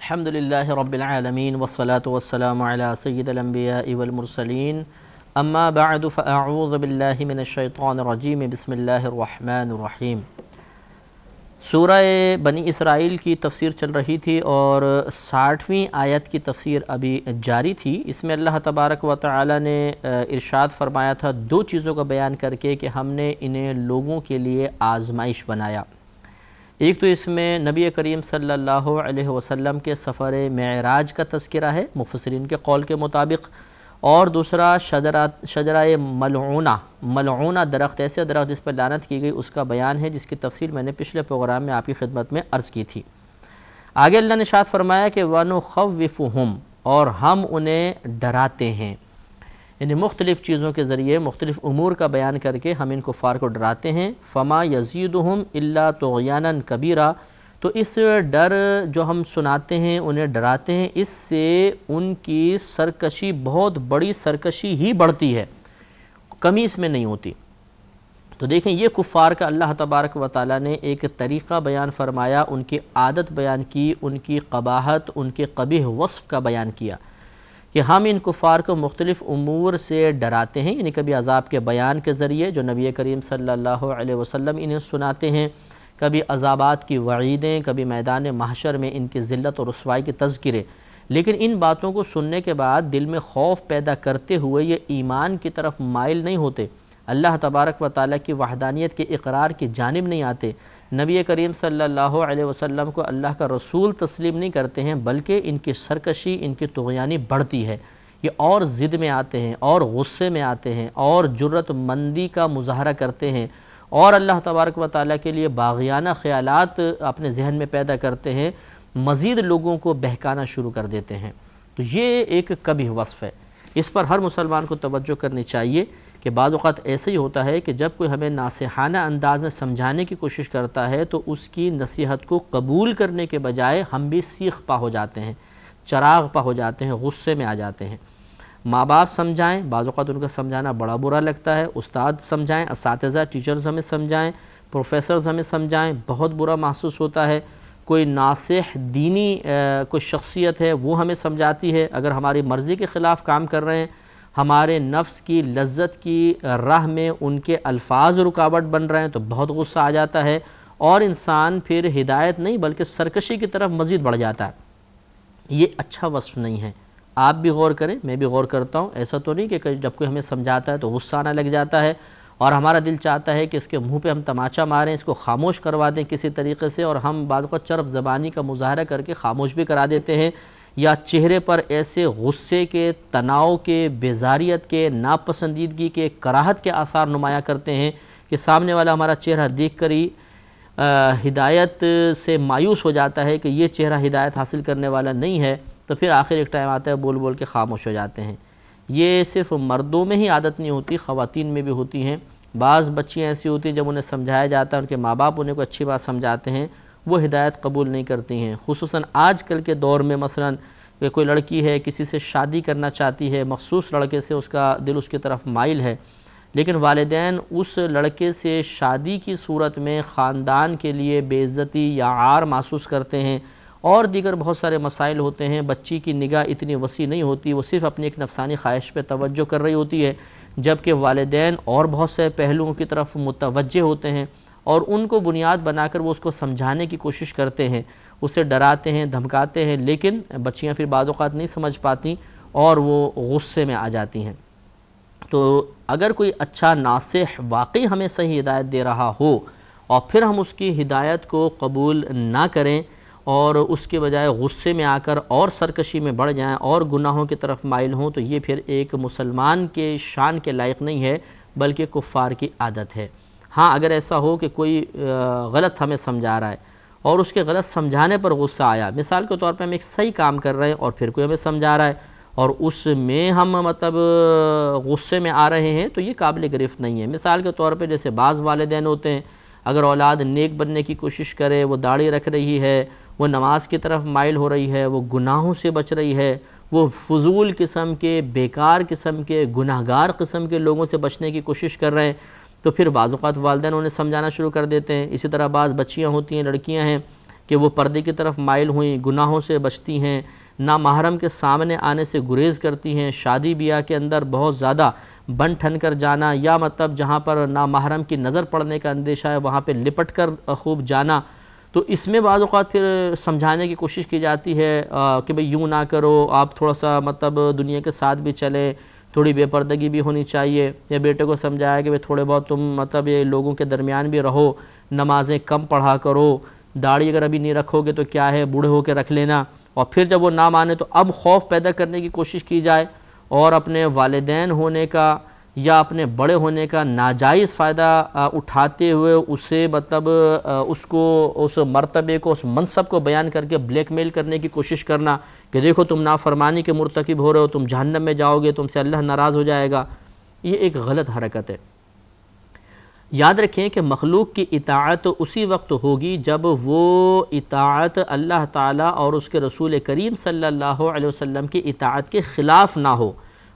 الحمدللہ رب العالمین والصلاة والسلام علی سید الانبیاء والمرسلین اما بعد فاعوذ باللہ من الشیطان الرجیم بسم اللہ الرحمن الرحیم۔ سورہ بنی اسرائیل کی تفسیر چل رہی تھی اور 60ویں آیت کی تفسیر ابھی جاری تھی۔ اس میں اللہ تبارک و تعالی نے ارشاد فرمایا تھا دو چیزوں کا بیان کر کے کہ ہم نے انہیں لوگوں کے لیے آزمائش بنایا۔ ایک تو اس میں نبی کریم صلی اللہ علیہ وسلم کے سفر معراج کا تذکرہ ہے مفسرین کے قول کے مطابق، اور دوسرا شجرہ ملعونہ درخت، ایسے درخت جس پر لعنت کی گئی، اس کا بیان ہے جس کی تفصیل میں نے پچھلے پروگرام میں آپ کی خدمت میں عرض کی تھی۔ آگے اللہ نے ارشاد فرمایا کہ وَنُخَوِّفُهُمْ، اور ہم انہیں ڈراتے ہیں، یعنی مختلف چیزوں کے ذریعے مختلف امور کا بیان کر کے ہم ان کفار کو ڈراتے ہیں۔ فَمَا يَزِيدُهُمْ إِلَّا طُغْيَانًا كَبِيرًا، تو اس ڈر جو ہم سناتے ہیں انہیں ڈراتے ہیں، اس سے ان کی سرکشی، بہت بڑی سرکشی ہی بڑھتی ہے، کمی اس میں نہیں ہوتی۔ تو دیکھیں یہ کفار کا اللہ تبارک و تعالیٰ نے ایک طریقہ بیان فرمایا، ان کی عادت بیان کی، ان کی قباحت، ان کے قبیح وصف کا بیان کیا کہ ہم ان کفار کو مختلف امور سے ڈراتے ہیں، یعنی کبھی عذاب کے بیان کے ذریعے جو نبی کریم صلی اللہ علیہ وسلم انہیں سناتے ہیں، کبھی عذابات کی وعیدیں، کبھی میدان محشر میں ان کی ذلت اور رسوائی کے تذکرے۔ لیکن ان باتوں کو سننے کے بعد دل میں خوف پیدا کرتے ہوئے یہ ایمان کی طرف مائل نہیں ہوتے، اللہ تبارک و تعالیٰ کی وحدانیت کے اقرار کی جانب نہیں آتے، نبی کریم صلی اللہ علیہ وسلم کو اللہ کا رسول تسلیم نہیں کرتے ہیں، بلکہ ان کی سرکشی، ان کی طغیانی بڑھتی ہے، یہ اور ضد میں آتے ہیں، اور غصے میں آتے ہیں، اور جرت مندی کا مظاہرہ کرتے ہیں، اور اللہ تبارک و تعالیٰ کے لیے باغیانہ خیالات اپنے ذہن میں پیدا کرتے ہیں، مزید لوگوں کو بہکانا شروع کر دیتے ہیں۔ تو یہ ایک قبیح وصف ہے، اس پر ہر مسلمان کو توجہ کرنی چاہیے کہ بعض اوقات ایسے ہی ہوتا ہے کہ جب کوئی ہمیں ناصحانہ انداز میں سمجھانے کی کوشش کرتا ہے تو اس کی نصیحت کو قبول کرنے کے بجائے ہم بھی سیخ پا ہو جاتے ہیں، چراغ پا ہو جاتے ہیں، غصے میں آ جاتے ہیں۔ ماں باپ سمجھائیں، بعض اوقات ان کا سمجھانا بڑا برا لگتا ہے، استاد سمجھائیں، اساتذہ ٹیچرز ہمیں سمجھائیں، پروفیسرز ہمیں سمجھائیں، بہت برا محسوس ہوتا ہے۔ کوئی ناصح دینی کوئی شخصیت ہے وہ ہمیں سمجھاتی ہے، اگر ہماری مرضی کے خلاف کام کر رہے ہیں، ہمارے نفس کی لذت کی راہ میں ان کے الفاظ رکاوٹ بن رہے ہیں تو بہت غصہ آ جاتا ہے، اور انسان پھر ہدایت نہیں بلکہ سرکشی کی طرف مزید بڑھ جاتا ہے۔ یہ اچھا وصف نہیں ہے، آپ بھی غور کریں، میں بھی غور کرتا ہوں۔ ایسا تو نہیں کہ جب کوئی ہمیں سمجھاتا ہے تو غصہ آنے لگ جاتا ہے اور ہمارا دل چاہتا ہے کہ اس کے منہ پہ ہم تماچا ماریں، اس کو خاموش کروا دیں کسی طریقے سے، اور ہم بعض اوقات چرب زبانی کا مظاہرہ کر کے خاموش بھی کرا دیتے ہیں، یا چہرے پر ایسے غصے کے، تناؤ کے، بیزاریت کے، ناپسندیدگی کے، کراہت کے آثار نمایاں کرتے ہیں کہ سامنے والا ہمارا چہرہ دیکھ کر ہی ہدایت سے مایوس ہو جاتا ہے کہ یہ چہرہ ہدایت حاصل کرنے والا نہیں ہے، تو پھر آخر ایک ٹائم آتا ہے بول بول کے خاموش ہو جاتے ہیں۔ یہ صرف مردوں میں ہی عادت نہیں ہوتی، خواتین میں بھی ہوتی ہیں۔ بعض بچیاں ایسی ہوتی ہیں جب انہیں سمجھایا جاتا ہے، ان کے ماں باپ انہیں کوئی اچھی بات سمجھاتے ہیں، وہ ہدایت قبول نہیں کرتی ہیں۔ خصوصاً آج کل کے دور میں مثلاً کوئی لڑکی ہے، کسی سے شادی کرنا چاہتی ہے، مخصوص لڑکے سے اس کا دل اس کی طرف مائل ہے، لیکن والدین اس لڑکے سے شادی کی صورت میں خاندان کے لیے بے عزتی یا عار محسوس کرتے ہیں، اور دیگر بہت سارے مسائل ہوتے ہیں۔ بچی کی نگاہ اتنی وسیع نہیں ہوتی، وہ صرف اپنی ایک نفسانی خواہش پہ توجہ کر رہی ہوتی ہے، جبکہ والدین اور بہت سے پہلوؤں کی طرف متوجہ ہوتے ہیں، اور ان کو بنیاد بنا کر وہ اس کو سمجھانے کی کوشش کرتے ہیں، اسے ڈراتے ہیں، دھمکاتے ہیں، لیکن بچیاں پھر بعض اوقات نہیں سمجھ پاتی اور وہ غصے میں آ جاتی ہیں۔ تو اگر کوئی اچھا ناصح واقعی ہمیں صحیح ہدایت دے رہا ہو اور پھر ہم اس کی ہدایت کو قبول نہ کریں اور اس کے بجائے غصے میں آ کر اور سرکشی میں بڑھ جائیں اور گناہوں کی طرف مائل ہوں، تو یہ پھر ایک مسلمان کے شان کے لائق نہیں ہے بلکہ کفار کی عادت ہے۔ ہاں اگر ایسا ہو کہ کوئی غلط ہمیں سمجھا رہا ہے اور اس کے غلط سمجھانے پر غصہ آیا، مثال کے طور پہ ہم ایک صحیح کام کر رہے ہیں اور پھر کوئی ہمیں سمجھا رہا ہے اور اس میں ہم غصے میں آ رہے ہیں، تو یہ قابل گرفت نہیں ہے۔ مثال کے طور پہ جیسے بعض والدین ہوتے ہیں، اگر اولاد نیک بننے کی کوشش کرے، وہ داڑھی رکھ رہی ہے، وہ نماز کی طرف مائل ہو رہی ہے، وہ گناہوں سے بچ رہی ہے، وہ فضول قسم کے، بیکار قسم کے، گناہگار قسم کے لوگوں سے بچنے کی کوشش کر رہے ہیں، تو پھر بعض اوقات والدین انہیں سمجھانا شروع کر دیتے ہیں۔ اسی طرح بعض بچیاں ہوتی ہیں، لڑکیاں ہیں، کہ وہ پردے کی طرف مائل ہوئیں، گناہوں سے بچتی ہیں، نامحرم کے سامنے آنے سے گریز کرتی ہیں، شادی بیاہ کے اندر بہت زیادہ بن ٹھن کر جانا، یا مطلب جہاں پر نامحرم کی نظر پڑنے کا اندیشہ ہے وہاں پہ لپٹ کر خوب جانا، تو اس میں بعض اوقات پھر سمجھانے کی کوشش کی جاتی ہے کہ بھئی یوں نہ کرو، آپ تھوڑا سا مطلب دنیا کے ساتھ بھی چلیں، تھوڑی بے پردگی بھی ہونی چاہیے، یا بیٹے کو سمجھایا کہ بھئی تھوڑے بہت تم مطلب یہ لوگوں کے درمیان بھی رہو، نمازیں کم پڑھا کرو، داڑھی اگر ابھی نہیں رکھو گے تو کیا ہے بوڑھے ہو کے رکھ لینا، اور پھر جب وہ نہ مانے تو اب خوف پیدا کرنے کی کوشش کی جائے اور اپنے والدین ہونے کا یا اپنے بڑے ہونے کا ناجائز فائدہ اٹھاتے ہوئے اسے مطلب اس مرتبے کو، اس منصب کو بیان کر کے بلیک میل کرنے کی کوشش کرنا کہ دیکھو تم نافرمانی کے مرتکب ہو رہے ہو، تم جہنم میں جاؤ گے، تم سے اللہ ناراض ہو جائے گا، یہ ایک غلط حرکت ہے۔ یاد رکھیں کہ مخلوق کی اطاعت اسی وقت ہوگی جب وہ اطاعت اللہ تعالیٰ اور اس کے رسول کریم صلی اللہ علیہ وسلم کی اطاعت کے خلاف نہ ہو،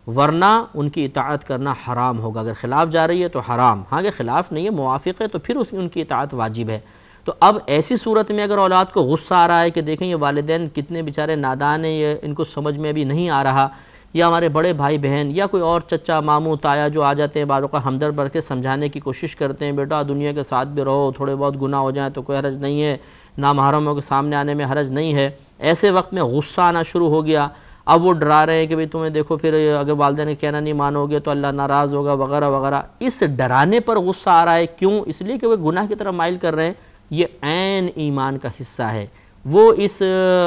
ورنہ ان کی اطاعت کرنا حرام ہوگا۔ اگر خلاف جا رہی ہے تو حرام، ہاں اگر خلاف نہیں ہے موافق ہے تو پھر ان کی اطاعت واجب ہے۔ تو اب ایسی صورت میں اگر اولاد کو غصہ آ رہا ہے کہ دیکھیں یہ والدین کتنے بیچارے نادان ہیں، یہ ان کو سمجھ میں ابھی نہیں آ رہا، یا ہمارے بڑے بھائی بہن یا کوئی اور چچا ماموں تایا جو آ جاتے ہیں بعض اوقات ہمدرد بڑھ کے سمجھانے کی کوشش کرتے ہیں، بیٹا دنیا کے ساتھ بھی رہو، تھوڑے بہت گناہ ہو جائیں تو کوئی حرج نہیں ہے، نامحرموں کے سامنے آنے میں حرج نہیں ہے، ایسے وقت میں غصہ آنا شروع ہو گیا، اب وہ ڈرا رہے ہیں کہ بھئی تمہیں دیکھو پھر اگر والدین نے کہنا نہیں مانو گے تو اللہ ناراض ہوگا وغیرہ وغیرہ، اس ڈرانے پر غصہ آ رہا ہے، کیوں؟ اس لیے کہ وہ گناہ کی طرف مائل کر رہے ہیں، یہ عین ایمان کا حصہ ہے، وہ اس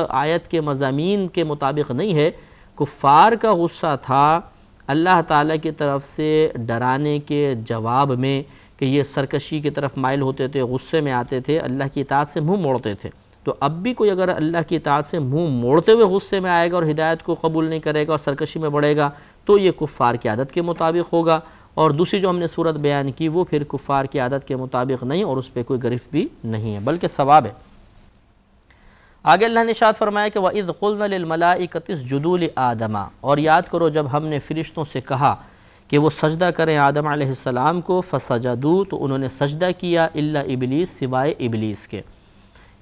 آیت کے مضامین کے مطابق نہیں ہے۔ کفار کا غصہ تھا اللہ تعالیٰ کی طرف سے ڈرانے کے جواب میں کہ یہ سرکشی کی طرف مائل ہوتے تھے، غصے میں آتے تھے، اللہ کی اطاعت سے منہ موڑتے تھے۔ تو اب بھی کوئی اگر اللہ کی اطاعت سے منہ موڑتے ہوئے غصے میں آئے گا اور ہدایت کو قبول نہیں کرے گا اور سرکشی میں بڑھے گا تو یہ کفار کی عادت کے مطابق ہوگا، اور دوسری جو ہم نے صورت بیان کی وہ پھر کفار کی عادت کے مطابق نہیں اور اس پہ کوئی گرفت بھی نہیں ہے بلکہ ثواب ہے۔ آگے اللہ نے ارشاد فرمایا کہ وَإِذْ قُلْنَا لِلْمَلَائِكَةِ اسْجُدُوا لِآدَمَ، اور یاد کرو جب ہم نے فرشتوں سے کہا کہ وہ سجدہ کریں آدم علیہ السلام کو، فَسَجَدُوا، تو انہوں نے سجدہ کیا، إِلَّا إِبْلِيسَ، سوائے ابلیس کے۔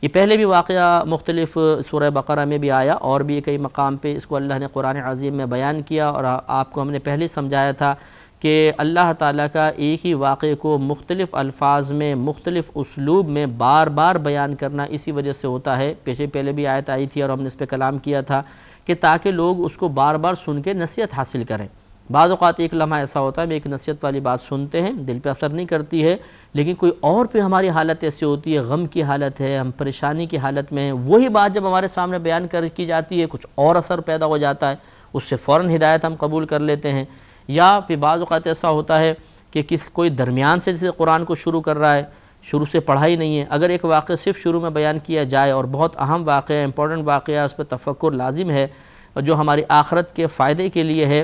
یہ پہلے بھی واقعہ مختلف سورہ بقرہ میں بھی آیا اور بھی کئی مقام پہ اس کو اللہ نے قرآن عظیم میں بیان کیا، اور آپ کو ہم نے پہلے سمجھایا تھا کہ اللہ تعالیٰ کا ایک ہی واقعے کو مختلف الفاظ میں مختلف اسلوب میں بار بار بیان کرنا اسی وجہ سے ہوتا ہے، پہلے بھی آیت آئی تھی اور ہم نے اس پہ کلام کیا تھا کہ تاکہ لوگ اس کو بار بار سن کے نصیحت حاصل کریں۔ بعض اوقات ایک لمحہ ایسا ہوتا ہے ہم ایک نصیحت والی بات سنتے ہیں، دل پہ اثر نہیں کرتی ہے، لیکن کوئی اور پھر ہماری حالت ایسی ہوتی ہے، غم کی حالت ہے، ہم پریشانی کی حالت میں ہیں، وہی بات جب ہمارے سامنے بیان کی جاتی ہے کچھ اور اثر پیدا ہو جاتا ہے، اس سے فوراً ہدایت ہم قبول کر لیتے ہیں۔ یا پھر بعض اوقات ایسا ہوتا ہے کہ کوئی درمیان سے جیسے قرآن کو شروع کر رہا ہے، شروع سے پڑھا ہی نہیں ہے، اگر ایک واقعہ صرف شروع میں بیان کیا جائے اور بہت اہم واقعہ، امپورٹنٹ واقعہ، اس پہ تفکر لازم ہے جو ہماری آخرت کے فائدے کے لیے ہے،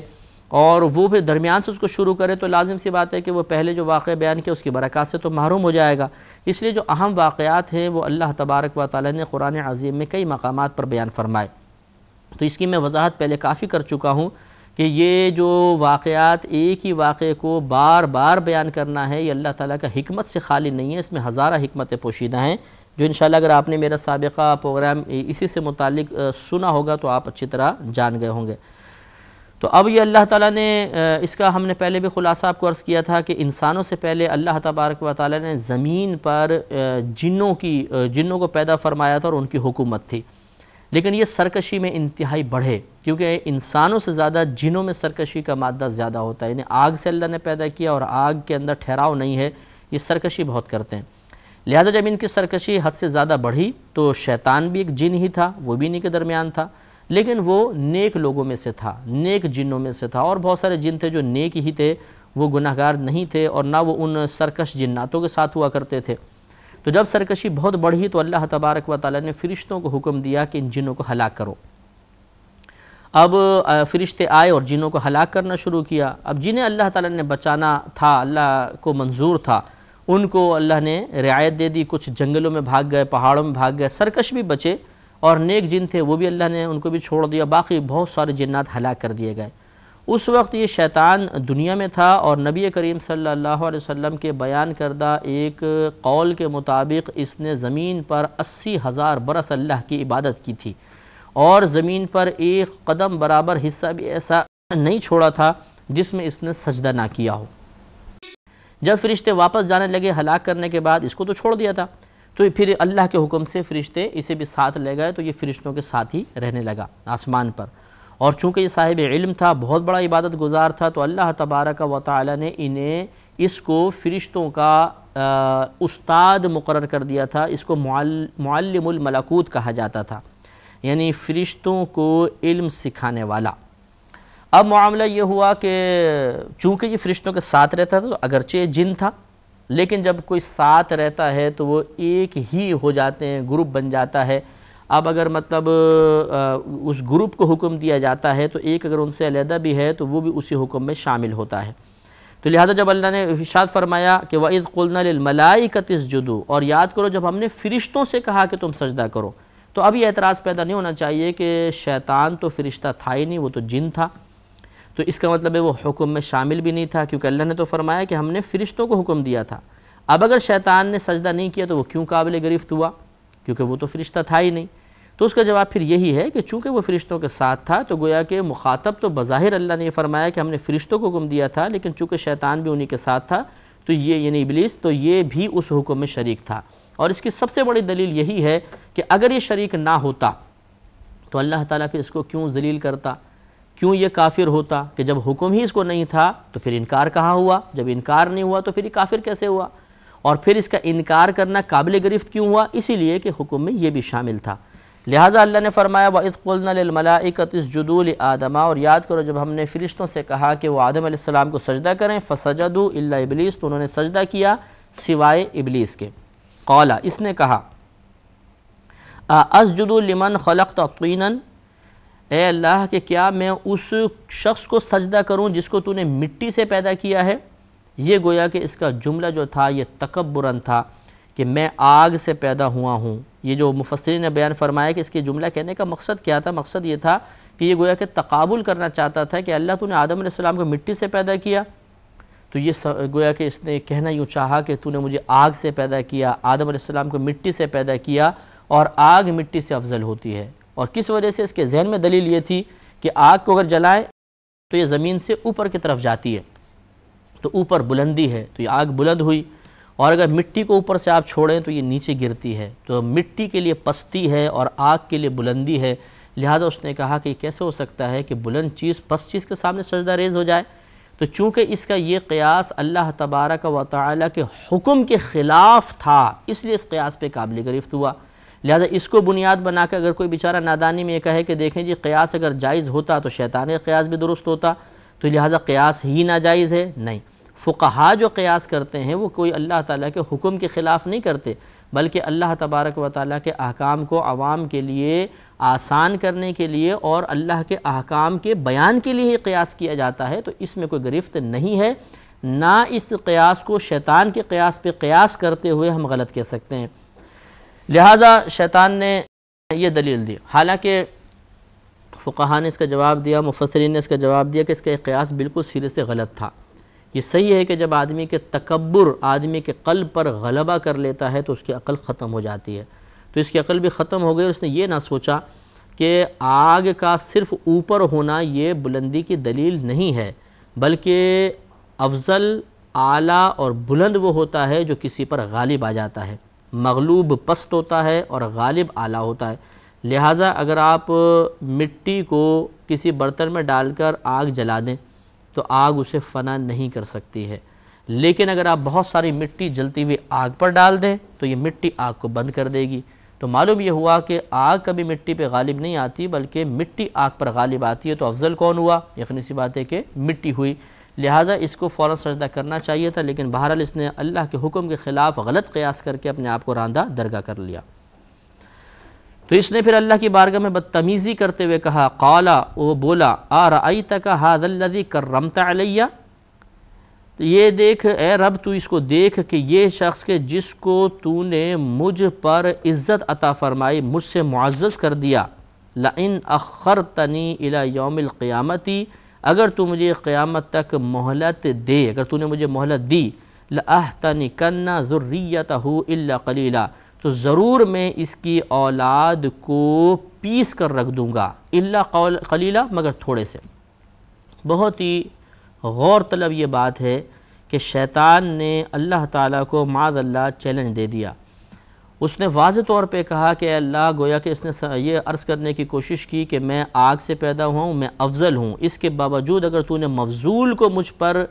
اور وہ پھر درمیان سے اس کو شروع کرے تو لازم سی بات ہے کہ وہ پہلے جو واقعہ بیان کیا اس کی برکات سے تو محروم ہو جائے گا۔ اس لیے جو اہم واقعات ہیں وہ اللہ تبارک و تعالیٰ نے قرآن عظیم میں کئی مقامات پر بیان فرمائے، تو اس کی میں وضاحت پہلے کافی کر چکا ہوں کہ یہ جو واقعات ایک ہی واقعے کو بار بار بیان کرنا ہے یہ اللہ تعالیٰ کا حکمت سے خالی نہیں ہے، اس میں ہزارہ حکمتیں پوشیدہ ہیں جو انشاءاللہ اگر آپ نے میرا سابقہ پروگرام اسی سے متعلق سنا ہوگا تو آپ اچھی طرح جان گئے ہوں گے۔ تو اب یہ اللہ تعالیٰ نے اس کا ہم نے پہلے بھی خلاصہ آپ کو عرض کیا تھا کہ انسانوں سے پہلے اللہ تبارک و تعالیٰ نے زمین پر جنوں کو پیدا فرمایا تھا اور ان کی حکومت تھی، لیکن یہ سرکشی میں انتہائی بڑھے کیونکہ انسانوں سے زیادہ جنوں میں سرکشی کا مادہ زیادہ ہوتا ہے، یعنی آگ سے اللہ نے پیدا کیا اور آگ کے اندر ٹھہراؤ نہیں ہے، یہ سرکشی بہت کرتے ہیں، لہذا جب ان کی سرکشی حد سے زیادہ بڑھی تو شیطان بھی ایک جن ہی تھا، وہ بھی انہی کے درمیان تھا، لیکن وہ نیک لوگوں میں سے تھا، نیک جنوں میں سے تھا، اور بہت سارے جن تھے جو نیک ہی تھے، وہ گناہگار نہیں تھے اور نہ وہ ان سرکش جناتوں کے ساتھ ہوا کرتے تھے۔ تو جب سرکشی بہت بڑھی تو اللہ تبارک و تعالیٰ نے فرشتوں کو حکم دیا کہ ان جنوں کو ہلاک کرو۔ اب فرشتے آئے اور جنوں کو ہلاک کرنا شروع کیا۔ اب جنہیں اللہ تعالیٰ نے بچانا تھا، اللہ کو منظور تھا، ان کو اللہ نے رعایت دے دی، کچھ جنگلوں میں بھاگ گئے، پہاڑوں میں بھاگ گئے، سرکش بھی بچے، اور نیک جن تھے وہ بھی اللہ نے ان کو بھی چھوڑ دیا، باقی بہت سارے جنات ہلاک کر دیے گئے۔ اس وقت یہ شیطان دنیا میں تھا اور نبی کریم صلی اللہ علیہ وسلم کے بیان کردہ ایک قول کے مطابق اس نے زمین پر 80,000 برس اللہ کی عبادت کی تھی، اور زمین پر ایک قدم برابر حصہ بھی ایسا نہیں چھوڑا تھا جس میں اس نے سجدہ نہ کیا ہو۔ جب فرشتے واپس جانے لگے ہلاک کرنے کے بعد، اس کو تو چھوڑ دیا تھا، تو پھر اللہ کے حکم سے فرشتے اسے بھی ساتھ لے گئے، تو یہ فرشتوں کے ساتھ ہی رہنے لگا آسمان پر۔ اور چونکہ یہ صاحب علم تھا، بہت بڑا عبادت گزار تھا، تو اللہ تبارک و تعالی نے انہیں اس کو فرشتوں کا استاد مقرر کر دیا تھا۔ اس کو معلم الملکوت کہا جاتا تھا، یعنی فرشتوں کو علم سکھانے والا۔ اب معاملہ یہ ہوا کہ چونکہ یہ فرشتوں کے ساتھ رہتا تھا، تو اگرچہ جن تھا، لیکن جب کوئی ساتھ رہتا ہے تو وہ ایک ہی ہو جاتے ہیں، گروپ بن جاتا ہے۔ اب اگر مطلب اس گروپ کو حکم دیا جاتا ہے تو ایک اگر ان سے علیحدہ بھی ہے تو وہ بھی اسی حکم میں شامل ہوتا ہے۔ تو لہذا جب اللہ نے ارشاد فرمایا کہ وَإِذْ قُلْنَا لِلْمَلَائِكَةِ اسْجُدُوا، اور یاد کرو جب ہم نے فرشتوں سے کہا کہ تم سجدہ کرو، تو اب یہ اعتراض پیدا نہیں ہونا چاہیے کہ شیطان تو فرشتہ تھا ہی نہیں، وہ تو جن تھا، تو اس کا مطلب ہے وہ حکم میں شامل بھی نہیں تھا، کیونکہ اللہ نے تو فرمایا کہ ہم نے فرشتوں کو حکم دیا تھا۔ اب اگر شیطان نے سجدہ نہیں کیا تو وہ کیوں قابل گرفت ہوا؟ کیونکہ وہ تو فرشتہ تھا ہی نہیں۔ تو اس کا جواب پھر یہی ہے کہ چونکہ وہ فرشتوں کے ساتھ تھا، تو گویا کہ مخاطب تو بظاہر اللہ نے یہ فرمایا کہ ہم نے فرشتوں کو حکم دیا تھا، لیکن چونکہ شیطان بھی انہی کے ساتھ تھا، تو یہ یعنی ابلیس، تو یہ بھی اس حکم میں شریک تھا۔ اور اس کی سب سے بڑی دلیل یہی ہے کہ اگر یہ شریک نہ ہوتا تو اللہ تعالیٰ پھر اس کو کیوں ذلیل کرتا، کیوں یہ کافر ہوتا؟ کہ جب حکم ہی اس کو نہیں تھا تو پھر انکار کہاں ہوا؟ جب انکار نہیں ہوا تو پھر یہ کافر کیسے ہوا؟ اور پھر اس کا انکار کرنا قابل گرفت کیوں ہوا؟ اسی لیے کہ حکم میں یہ بھی شامل تھا۔ لہٰذا اللہ نے فرمایا وَإِذْ قُلْنَا لِلْمَلَائِكَةِ اسْجُدُوا لِآدَمَ، اور یاد کرو جب ہم نے فرشتوں سے کہا کہ وہ آدم علیہ السلام کو سجدہ کریں، فَسَجَدُوا إِلَّا إِبْلِيسَ، تو انہوں نے سجدہ کیا سوائے ابلیس کے۔ قَالَ، اس نے کہا أَسْجُدُ لِمَنْ خَلَقْتَ طِينًا، اے اللہ کہ کیا میں اس شخص کو سجدہ کروں جس کو تو نے مٹی سے پیدا کیا ہے؟ یہ گویا کہ اس کا جملہ جو تھا یہ تکبراً تھا کہ میں آگ سے پیدا ہوا ہوں۔ یہ جو مفسرین نے بیان فرمایا کہ اس کے جملہ کہنے کا مقصد کیا تھا؟ مقصد یہ تھا کہ یہ گویا کہ تقابل کرنا چاہتا تھا کہ اللہ تو نے آدم علیہ السلام کو مٹی سے پیدا کیا، تو یہ گویا کہ اس نے کہنا یوں چاہا کہ تو نے مجھے آگ سے پیدا کیا، آدم علیہ السلام کو مٹی سے پیدا کیا، اور آگ مٹی سے افضل ہوتی ہے۔ اور کس وجہ سے؟ اس کے ذہن میں دلیل یہ تھی کہ آگ کو اگر جلائیں تو یہ زمین سے اوپر کی طرف جاتی ہے، تو اوپر بلندی ہے، تو یہ آگ بلند ہوئی، اور اگر مٹی کو اوپر سے آپ چھوڑیں تو یہ نیچے گرتی ہے، تو مٹی کے لیے پستی ہے اور آگ کے لیے بلندی ہے۔ لہذا اس نے کہا کہ یہ کیسے ہو سکتا ہے کہ بلند چیز پست چیز کے سامنے سجدہ ریز ہو جائے؟ تو چونکہ اس کا یہ قیاس اللہ تبارک و تعالی کے حکم کے خلاف تھا، اس لیے اس قیاس پہ قابل گرفت ہوا۔ لہذا اس کو بنیاد بنا کے اگر کوئی بیچارہ نادانی میں یہ کہے کہ دیکھیں جی قیاس اگر جائز ہوتا تو شیطان کا قیاس بھی درست ہوتا، تو لہذا قیاس ہی ناجائز ہے؟ نہیں، فقہا جو قیاس کرتے ہیں وہ کوئی اللہ تعالیٰ کے حکم کے خلاف نہیں کرتے، بلکہ اللہ تبارک و تعالیٰ کے احکام کو عوام کے لیے آسان کرنے کے لیے اور اللہ کے احکام کے بیان کے لیے ہی قیاس کیا جاتا ہے۔ تو اس میں کوئی گرفت نہیں ہے، نہ اس قیاس کو شیطان کے قیاس پہ قیاس کرتے ہوئے ہم غلط کہہ سکتے ہیں۔ لہٰذا شیطان نے یہ دلیل دی، حالانکہ فقہا نے اس کا جواب دیا، مفسرین نے اس کا جواب دیا کہ اس کا قیاس بالکل سرے سے غلط تھا۔ یہ صحیح ہے کہ جب آدمی کے تکبر آدمی کے قلب پر غلبہ کر لیتا ہے تو اس کی عقل ختم ہو جاتی ہے، تو اس کی عقل بھی ختم ہو گئی، اور اس نے یہ نہ سوچا کہ آگ کا صرف اوپر ہونا یہ بلندی کی دلیل نہیں ہے، بلکہ افضل، اعلیٰ اور بلند وہ ہوتا ہے جو کسی پر غالب آ جاتا ہے، مغلوب پست ہوتا ہے اور غالب اعلیٰ ہوتا ہے۔ لہٰذا اگر آپ مٹی کو کسی برتن میں ڈال کر آگ جلا دیں تو آگ اسے فنا نہیں کر سکتی ہے، لیکن اگر آپ بہت ساری مٹی جلتی ہوئی آگ پر ڈال دیں تو یہ مٹی آگ کو بند کر دے گی۔ تو معلوم یہ ہوا کہ آگ کبھی مٹی پہ غالب نہیں آتی، بلکہ مٹی آگ پر غالب آتی ہے۔ تو افضل کون ہوا؟ یقینی سی بات ہے کہ مٹی ہوئی۔ لہٰذا اس کو فوراً سجدہ کرنا چاہیے تھا، لیکن بہرحال اس نے اللہ کے حکم کے خلاف غلط قیاس کر کے اپنے آپ کو راندہ درگاہ کر لیا۔ تو اس نے پھر اللہ کی بارگاہ میں بدتمیزی کرتے ہوئے کہا، قالا، وہ بولا، ارأیتک ھذا الذی کرمت علی، یہ دیکھ اے رب تو اس کو دیکھ کہ یہ شخص کے جس کو تو نے مجھ پر عزت عطا فرمائی، مجھ سے معزز کر دیا، لئن اخرتنی الی یوم القیامت، اگر تو مجھے قیامت تک مہلت دے، اگر تو نے مجھے مہلت دی، لَأَحْتَنِكَنَّ ذُرِّيَّتَهُ إِلَّا قَلِيلًا، تو ضرور میں اس کی اولاد کو پیس کر رکھ دوں گا، الا قلیلا، مگر تھوڑے سے۔ بہت ہی غور طلب یہ بات ہے کہ شیطان نے اللہ تعالیٰ کو معاذ اللہ چیلنج دے دیا۔ اس نے واضح طور پہ کہا کہ اے اللہ، گویا کہ اس نے یہ عرض کرنے کی کوشش کی کہ میں آگ سے پیدا ہوا ہوں، میں افضل ہوں، اس کے باوجود اگر تو نے مفضول کو مجھ پر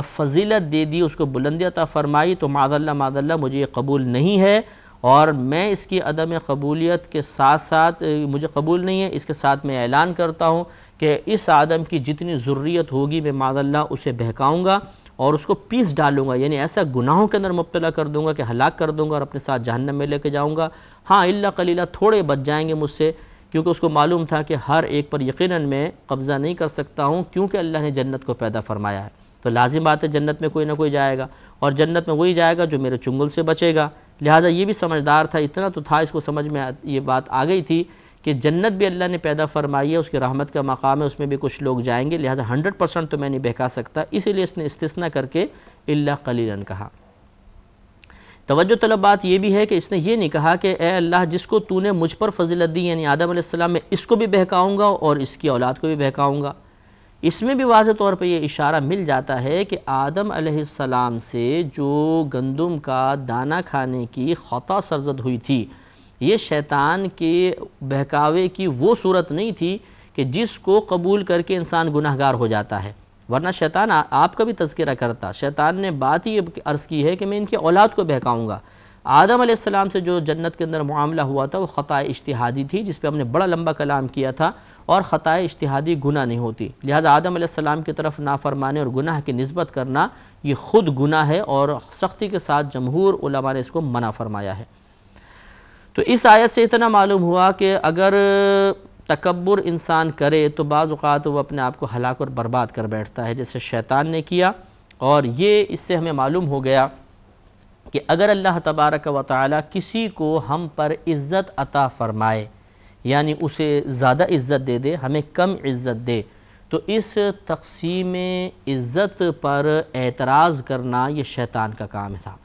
فضیلت دے دی، اس کو بلندی عطا فرمائی، تو معاذ اللہ مجھے یہ قبول نہیں ہے، اور میں اس کی عدم قبولیت کے ساتھ ساتھ مجھے قبول نہیں ہے، اس کے ساتھ میں اعلان کرتا ہوں کہ اس آدم کی جتنی ذریت ہوگی میں معاذ اللہ اسے بہکاؤں گا اور اس کو پیس ڈالوں گا، یعنی ایسا گناہوں کے اندر مبتلا کر دوں گا کہ ہلاک کر دوں گا اور اپنے ساتھ جہنم میں لے کے جاؤں گا۔ ہاں الا قلیلا، تھوڑے بچ جائیں گے مجھ سے، کیونکہ اس کو معلوم تھا کہ ہر ایک پر یقیناً میں قبضہ نہیں کر سکتا ہوں، کیونکہ اللہ نے جنت کو پیدا فرمایا ہے، تو لازم بات ہے جنت میں کوئی نہ کوئی جائے گا، اور جنت میں وہی جائے گا جو میرے چنگل سے بچے گا۔ لہٰذا یہ بھی سمجھدار تھا، اتنا تو تھا، اس کو سمجھ میں یہ بات آ گئی تھی کہ جنت بھی اللہ نے پیدا فرمائی ہے، اس کی رحمت کا مقام ہے، اس میں بھی کچھ لوگ جائیں گے، لہٰذا 100% تو میں نہیں بہکا سکتا، اسی لیے اس نے استثناء کر کے الا قلیلاً کہا۔ توجہ طلب بات یہ بھی ہے کہ اس نے یہ نہیں کہا کہ اے اللہ، جس کو تو نے مجھ پر فضیلت دی یعنی آدم علیہ السلام، میں اس کو بھی بہکاؤں گا اور اس کی اولاد کو بھی بہکاؤں گا۔ اس میں بھی واضح طور پہ یہ اشارہ مل جاتا ہے کہ آدم علیہ السلام سے جو گندم کا دانہ کھانے کی خطا سرزد ہوئی تھی، یہ شیطان کے بہکاوے کی وہ صورت نہیں تھی کہ جس کو قبول کر کے انسان گناہگار ہو جاتا ہے، ورنہ شیطان آپ کا بھی تذکرہ کرتا۔ شیطان نے بات ہی عرض کی ہے کہ میں ان کی اولاد کو بہکاؤں گا۔ آدم علیہ السلام سے جو جنت کے اندر معاملہ ہوا تھا وہ خطا اجتہادی تھی، جس پہ ہم نے بڑا لمبا کلام کیا تھا، اور خطا اجتہادی گناہ نہیں ہوتی، لہٰذا آدم علیہ السلام کی طرف نافرمانی اور گناہ کی نسبت کرنا یہ خود گناہ ہے، اور سختی کے ساتھ جمہور علماء نے اس کو منع فرمایا ہے۔ تو اس آیت سے اتنا معلوم ہوا کہ اگر تکبر انسان کرے تو بعض اوقات وہ اپنے آپ کو ہلاک اور برباد کر بیٹھتا ہے، جیسے شیطان نے کیا۔ اور یہ اس سے ہمیں معلوم ہو گیا کہ اگر اللہ تبارک و تعالی کسی کو ہم پر عزت عطا فرمائے، یعنی اسے زیادہ عزت دے دے، ہمیں کم عزت دے، تو اس تقسیم عزت پر اعتراض کرنا یہ شیطان کا کام تھا۔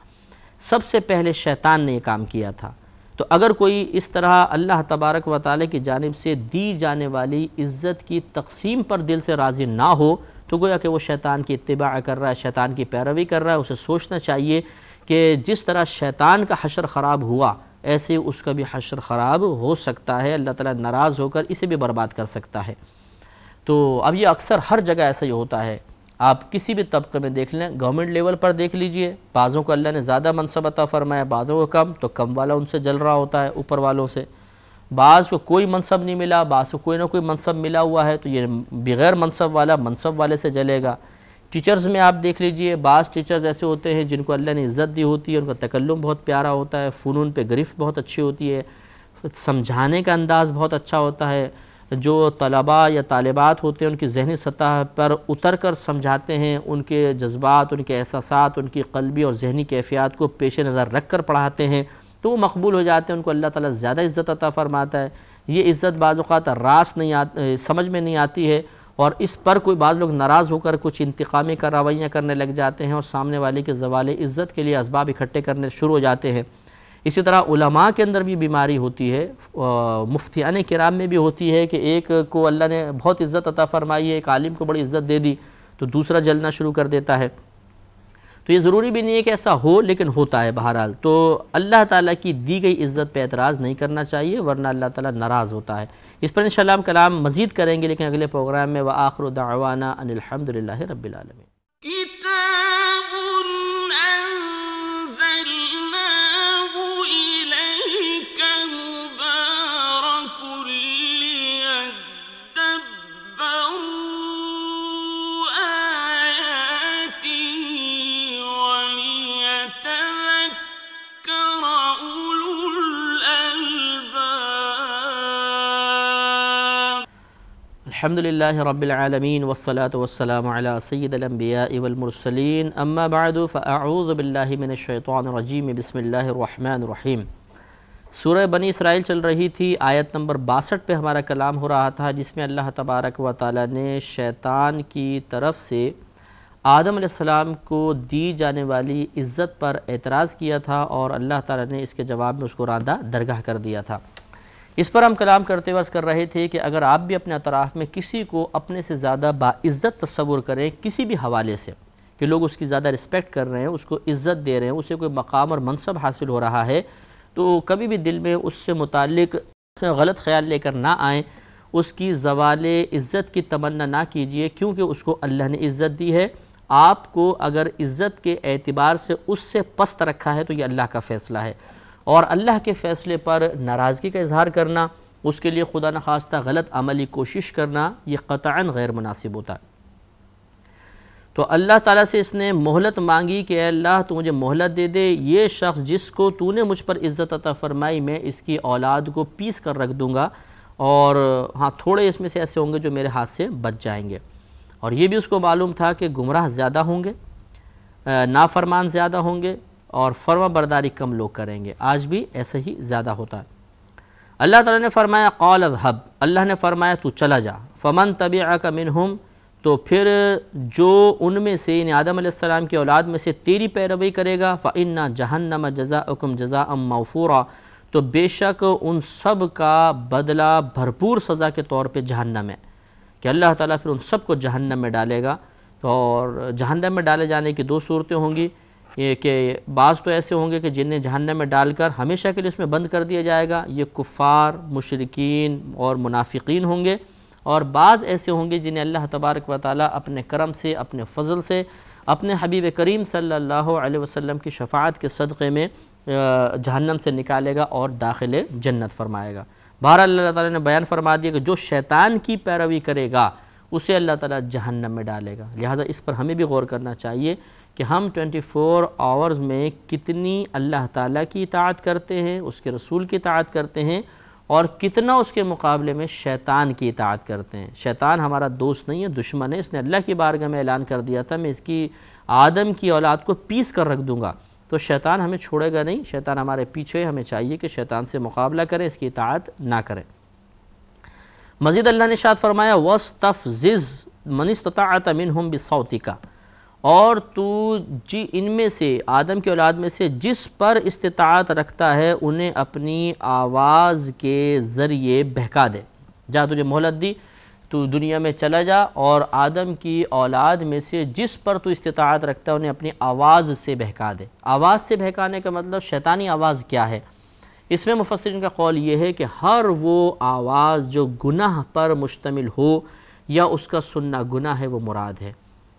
سب سے پہلے شیطان نے یہ کام کیا تھا۔ تو اگر کوئی اس طرح اللہ تبارک و تعالی کی جانب سے دی جانے والی عزت کی تقسیم پر دل سے راضی نہ ہو، تو گویا کہ وہ شیطان کی اتباع کر رہا ہے، شیطان کی پیروی کر رہا ہے۔ اسے سوچنا چاہیے کہ جس طرح شیطان کا حشر خراب ہوا، ایسے اس کا بھی حشر خراب ہو سکتا ہے، اللہ تعالیٰ ناراض ہو کر اسے بھی برباد کر سکتا ہے۔ تو اب یہ اکثر ہر جگہ ایسا ہی ہوتا ہے، آپ کسی بھی طبقے میں دیکھ لیں، گورنمنٹ لیول پر دیکھ لیجئے، بعضوں کو اللہ نے زیادہ منصب عطا فرمایا، بعضوں کو کم، تو کم والا ان سے جل رہا ہوتا ہے اوپر والوں سے۔ بعض کو کوئی منصب نہیں ملا، بعض کو کوئی نہ کوئی منصب ملا ہوا ہے، تو یہ بغیر منصب والا منصب والے سے جلے گا۔ ٹیچرز میں آپ دیکھ لیجئے، بعض ٹیچرز ایسے ہوتے ہیں جن کو اللہ نے عزت دی ہوتی ہے، ان کا تکلم بہت پیارا ہوتا ہے، فنون پہ گرفت بہت اچھی ہوتی ہے، سمجھانے کا انداز بہت اچھا ہوتا ہے، جو طلباء یا طالبات ہوتے ہیں ان کی ذہنی سطح پر اتر کر سمجھاتے ہیں، ان کے جذبات، ان کے احساسات، ان کی قلبی اور ذہنی کیفیات کو پیش نظر رکھ کر پڑھاتے ہیں، تو وہ مقبول ہو جاتے ہیں، ان کو اللہ تعالیٰ زیادہ عزت عطا فرماتا ہے۔ یہ عزت بعض اوقات سمجھ میں نہیں آتی ہے، اور اس پر کوئی بعض لوگ ناراض ہو کر کچھ انتقامی کارروائیاں کرنے لگ جاتے ہیں، اور سامنے والے کے زوال عزت کے لیے اسباب اکٹھے کرنے شروع ہو جاتے ہیں۔ اسی طرح علماء کے اندر بھی بیماری ہوتی ہے، مفتیان کرام میں بھی ہوتی ہے کہ ایک کو اللہ نے بہت عزت عطا فرمائی ہے، ایک عالم کو بڑی عزت دے دی تو دوسرا جلنا شروع کر دیتا ہے۔ تو یہ ضروری بھی نہیں ہے کہ ایسا ہو، لیکن ہوتا ہے بہرحال۔ تو اللہ تعالیٰ کی دی گئی عزت پہ اعتراض نہیں کرنا چاہیے، ورنہ اللہ تعالیٰ ناراض ہوتا ہے۔ اس پر انشاءاللہ ہم کلام مزید کریں گے، لیکن اگلے پروگرام میں وآخر دعوانا ان الحمدللہ رب العالمین۔ الحمدللہ رب العالمین والصلاة والسلام علی سید الانبیاء والمرسلین، اما بعد فاعوذ باللہ من الشیطان الرجیم، بسم اللہ الرحمن الرحیم۔ سورہ بنی اسرائیل چل رہی تھی، آیت نمبر 62 پہ ہمارا کلام ہو رہا تھا، جس میں اللہ تبارک و تعالی نے شیطان کی طرف سے آدم علیہ السلام کو دی جانے والی عزت پر اعتراض کیا تھا، اور اللہ تعالی نے اس کے جواب میں اس کو راندہ درگاہ کر دیا تھا۔ اس پر ہم کلام کرتے وقت کر رہے تھے کہ اگر آپ بھی اپنے اطراف میں کسی کو اپنے سے زیادہ باعزت تصور کریں کسی بھی حوالے سے، کہ لوگ اس کی زیادہ رسپیکٹ کر رہے ہیں، اس کو عزت دے رہے ہیں، اسے کوئی مقام اور منصب حاصل ہو رہا ہے، تو کبھی بھی دل میں اس سے متعلق غلط خیال لے کر نہ آئیں، اس کی زوال عزت کی تمنا نہ کیجئے، کیونکہ اس کو اللہ نے عزت دی ہے۔ آپ کو اگر عزت کے اعتبار سے اس سے پست رکھا ہے تو یہ اللہ کا فیصلہ ہے، اور اللہ کے فیصلے پر ناراضگی کا اظہار کرنا، اس کے لیے خدا نخواستہ غلط عملی کوشش کرنا، یہ قطعاً غیر مناسب ہوتا ہے۔ تو اللہ تعالیٰ سے اس نے مہلت مانگی کہ اے اللہ تو مجھے مہلت دے دے، یہ شخص جس کو تو نے مجھ پر عزت عطا فرمائی میں اس کی اولاد کو پیس کر رکھ دوں گا، اور ہاں تھوڑے اس میں سے ایسے ہوں گے جو میرے ہاتھ سے بچ جائیں گے۔ اور یہ بھی اس کو معلوم تھا کہ گمراہ زیادہ ہوں گے، نافرمان زیادہ ہوں گے، اور فرما برداری کم لوگ کریں گے، آج بھی ایسا ہی زیادہ ہوتا ہے۔ اللہ تعالیٰ نے فرمایا قال اذهب، اللہ نے فرمایا تو چلا جا، فمن تبعک منہم، تو پھر جو ان میں سے یعنی آدم علیہ السلام کی اولاد میں سے تیری پیروی کرے گا فإن جہنم جزاؤکم جزاء موفورا، تو بے شک ان سب کا بدلہ بھرپور سزا کے طور پہ جہنم ہے، کہ اللہ تعالیٰ پھر ان سب کو جہنم میں ڈالے گا۔ اور جہنم میں ڈالے جانے کی دو صورتیں ہوں گی، یہ کہ بعض تو ایسے ہوں گے کہ جنہیں جہنم میں ڈال کر ہمیشہ کے لیے اس میں بند کر دیا جائے گا، یہ کفار، مشرکین اور منافقین ہوں گے، اور بعض ایسے ہوں گے جنہیں اللہ تبارک و تعالیٰ اپنے کرم سے، اپنے فضل سے، اپنے حبیب کریم صلی اللہ علیہ وسلم کی شفاعت کے صدقے میں جہنم سے نکالے گا اور داخل جنت فرمائے گا۔ بہرحال اللہ تعالیٰ نے بیان فرما دیا کہ جو شیطان کی پیروی کرے گا اسے اللہ تعالیٰ جہنم میں ڈالے گا۔ لہٰذا اس پر ہمیں بھی غور کرنا چاہیے کہ ہم 24 آورز میں کتنی اللہ تعالیٰ کی اطاعت کرتے ہیں، اس کے رسول کی اطاعت کرتے ہیں، اور کتنا اس کے مقابلے میں شیطان کی اطاعت کرتے ہیں۔ شیطان ہمارا دوست نہیں ہے، دشمن ہے، اس نے اللہ کی بارگاہ میں اعلان کر دیا تھا میں اس کی آدم کی اولاد کو پیس کر رکھ دوں گا، تو شیطان ہمیں چھوڑے گا نہیں، شیطان ہمارے پیچھے، ہمیں چاہیے کہ شیطان سے مقابلہ کریں، اس کی اطاعت نہ کریں۔ مزید اللہ نے ارشاد فرمایا وَاسْتَفْزِزْ مَنِ اسْتَطَعْتَ مِنْهُمْ بِصَوْتِكَ، اور تو ان میں سے آدم کی اولاد میں سے جس پر استطاعت رکھتا ہے انہیں اپنی آواز کے ذریعے بہکا دے۔ جا تجھے مہلت دی، تو دنیا میں چلا جا، اور آدم کی اولاد میں سے جس پر تو استطاعت رکھتا ہے انہیں اپنی آواز سے بہکا دے۔ آواز سے بہکانے کا مطلب شیطانی آواز کیا ہے؟ اس میں مفسرین کا قول یہ ہے کہ ہر وہ آواز جو گناہ پر مشتمل ہو یا اس کا سننا گناہ ہے وہ مراد ہے۔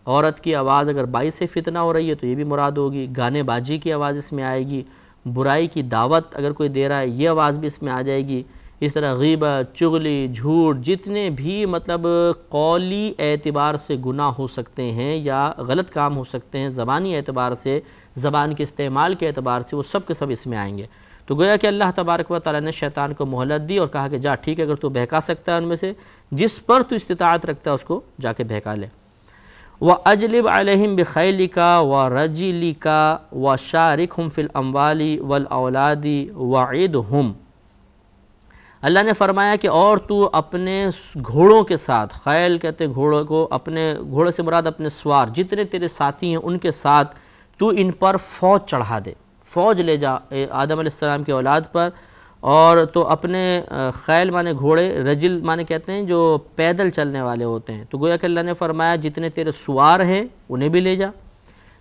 عورت کی آواز اگر باعث سے فتنہ ہو رہی ہے تو یہ بھی مراد ہوگی، گانے بازی کی آواز اس میں آئے گی، برائی کی دعوت اگر کوئی دے رہا ہے یہ آواز بھی اس میں آ جائے گی، اس طرح غیبت، چغلی، جھوٹ، جتنے بھی مطلب قولی اعتبار سے گناہ ہو سکتے ہیں یا غلط کام ہو سکتے ہیں، زبانی اعتبار سے، زبان کے استعمال کے اعتبار سے، وہ سب کے سب اس میں آئیں گے۔ تو گویا کہ اللہ تبارک و تعالیٰ نے شیطان کو مہلت دی اور کہا کہ جا ٹھیک ہے، اگر تو بہکا سکتا ہے ان میں سے جس پر تو استطاعت رکھتا ہے اس کو جا کے بہکا لے۔ وَأَجْلِبْ عَلَيْهِمْ بِخَيْلِكَ وَرَجِلِكَ وَشَارِكْهُمْ فِي الْأَمْوَالِ وَالْأَوْلَادِ وَعِدْهُمْ، اللہ نے فرمایا کہ اور تو اپنے گھوڑوں کے ساتھ، خیل کہتے ہیں گھوڑوں کو، اپنے گھوڑے سے مراد اپنے سوار جتنے تیرے ساتھی ہیں ان کے ساتھ تو ان پر فوج چڑھا دے، فوج لے جا آدم علیہ السلام کی اولاد پر، اور تو اپنے خیل مانے گھوڑے، رجل مانے کہتے ہیں جو پیدل چلنے والے ہوتے ہیں، تو گویا کہ اللہ نے فرمایا جتنے تیرے سوار ہیں انہیں بھی لے جا،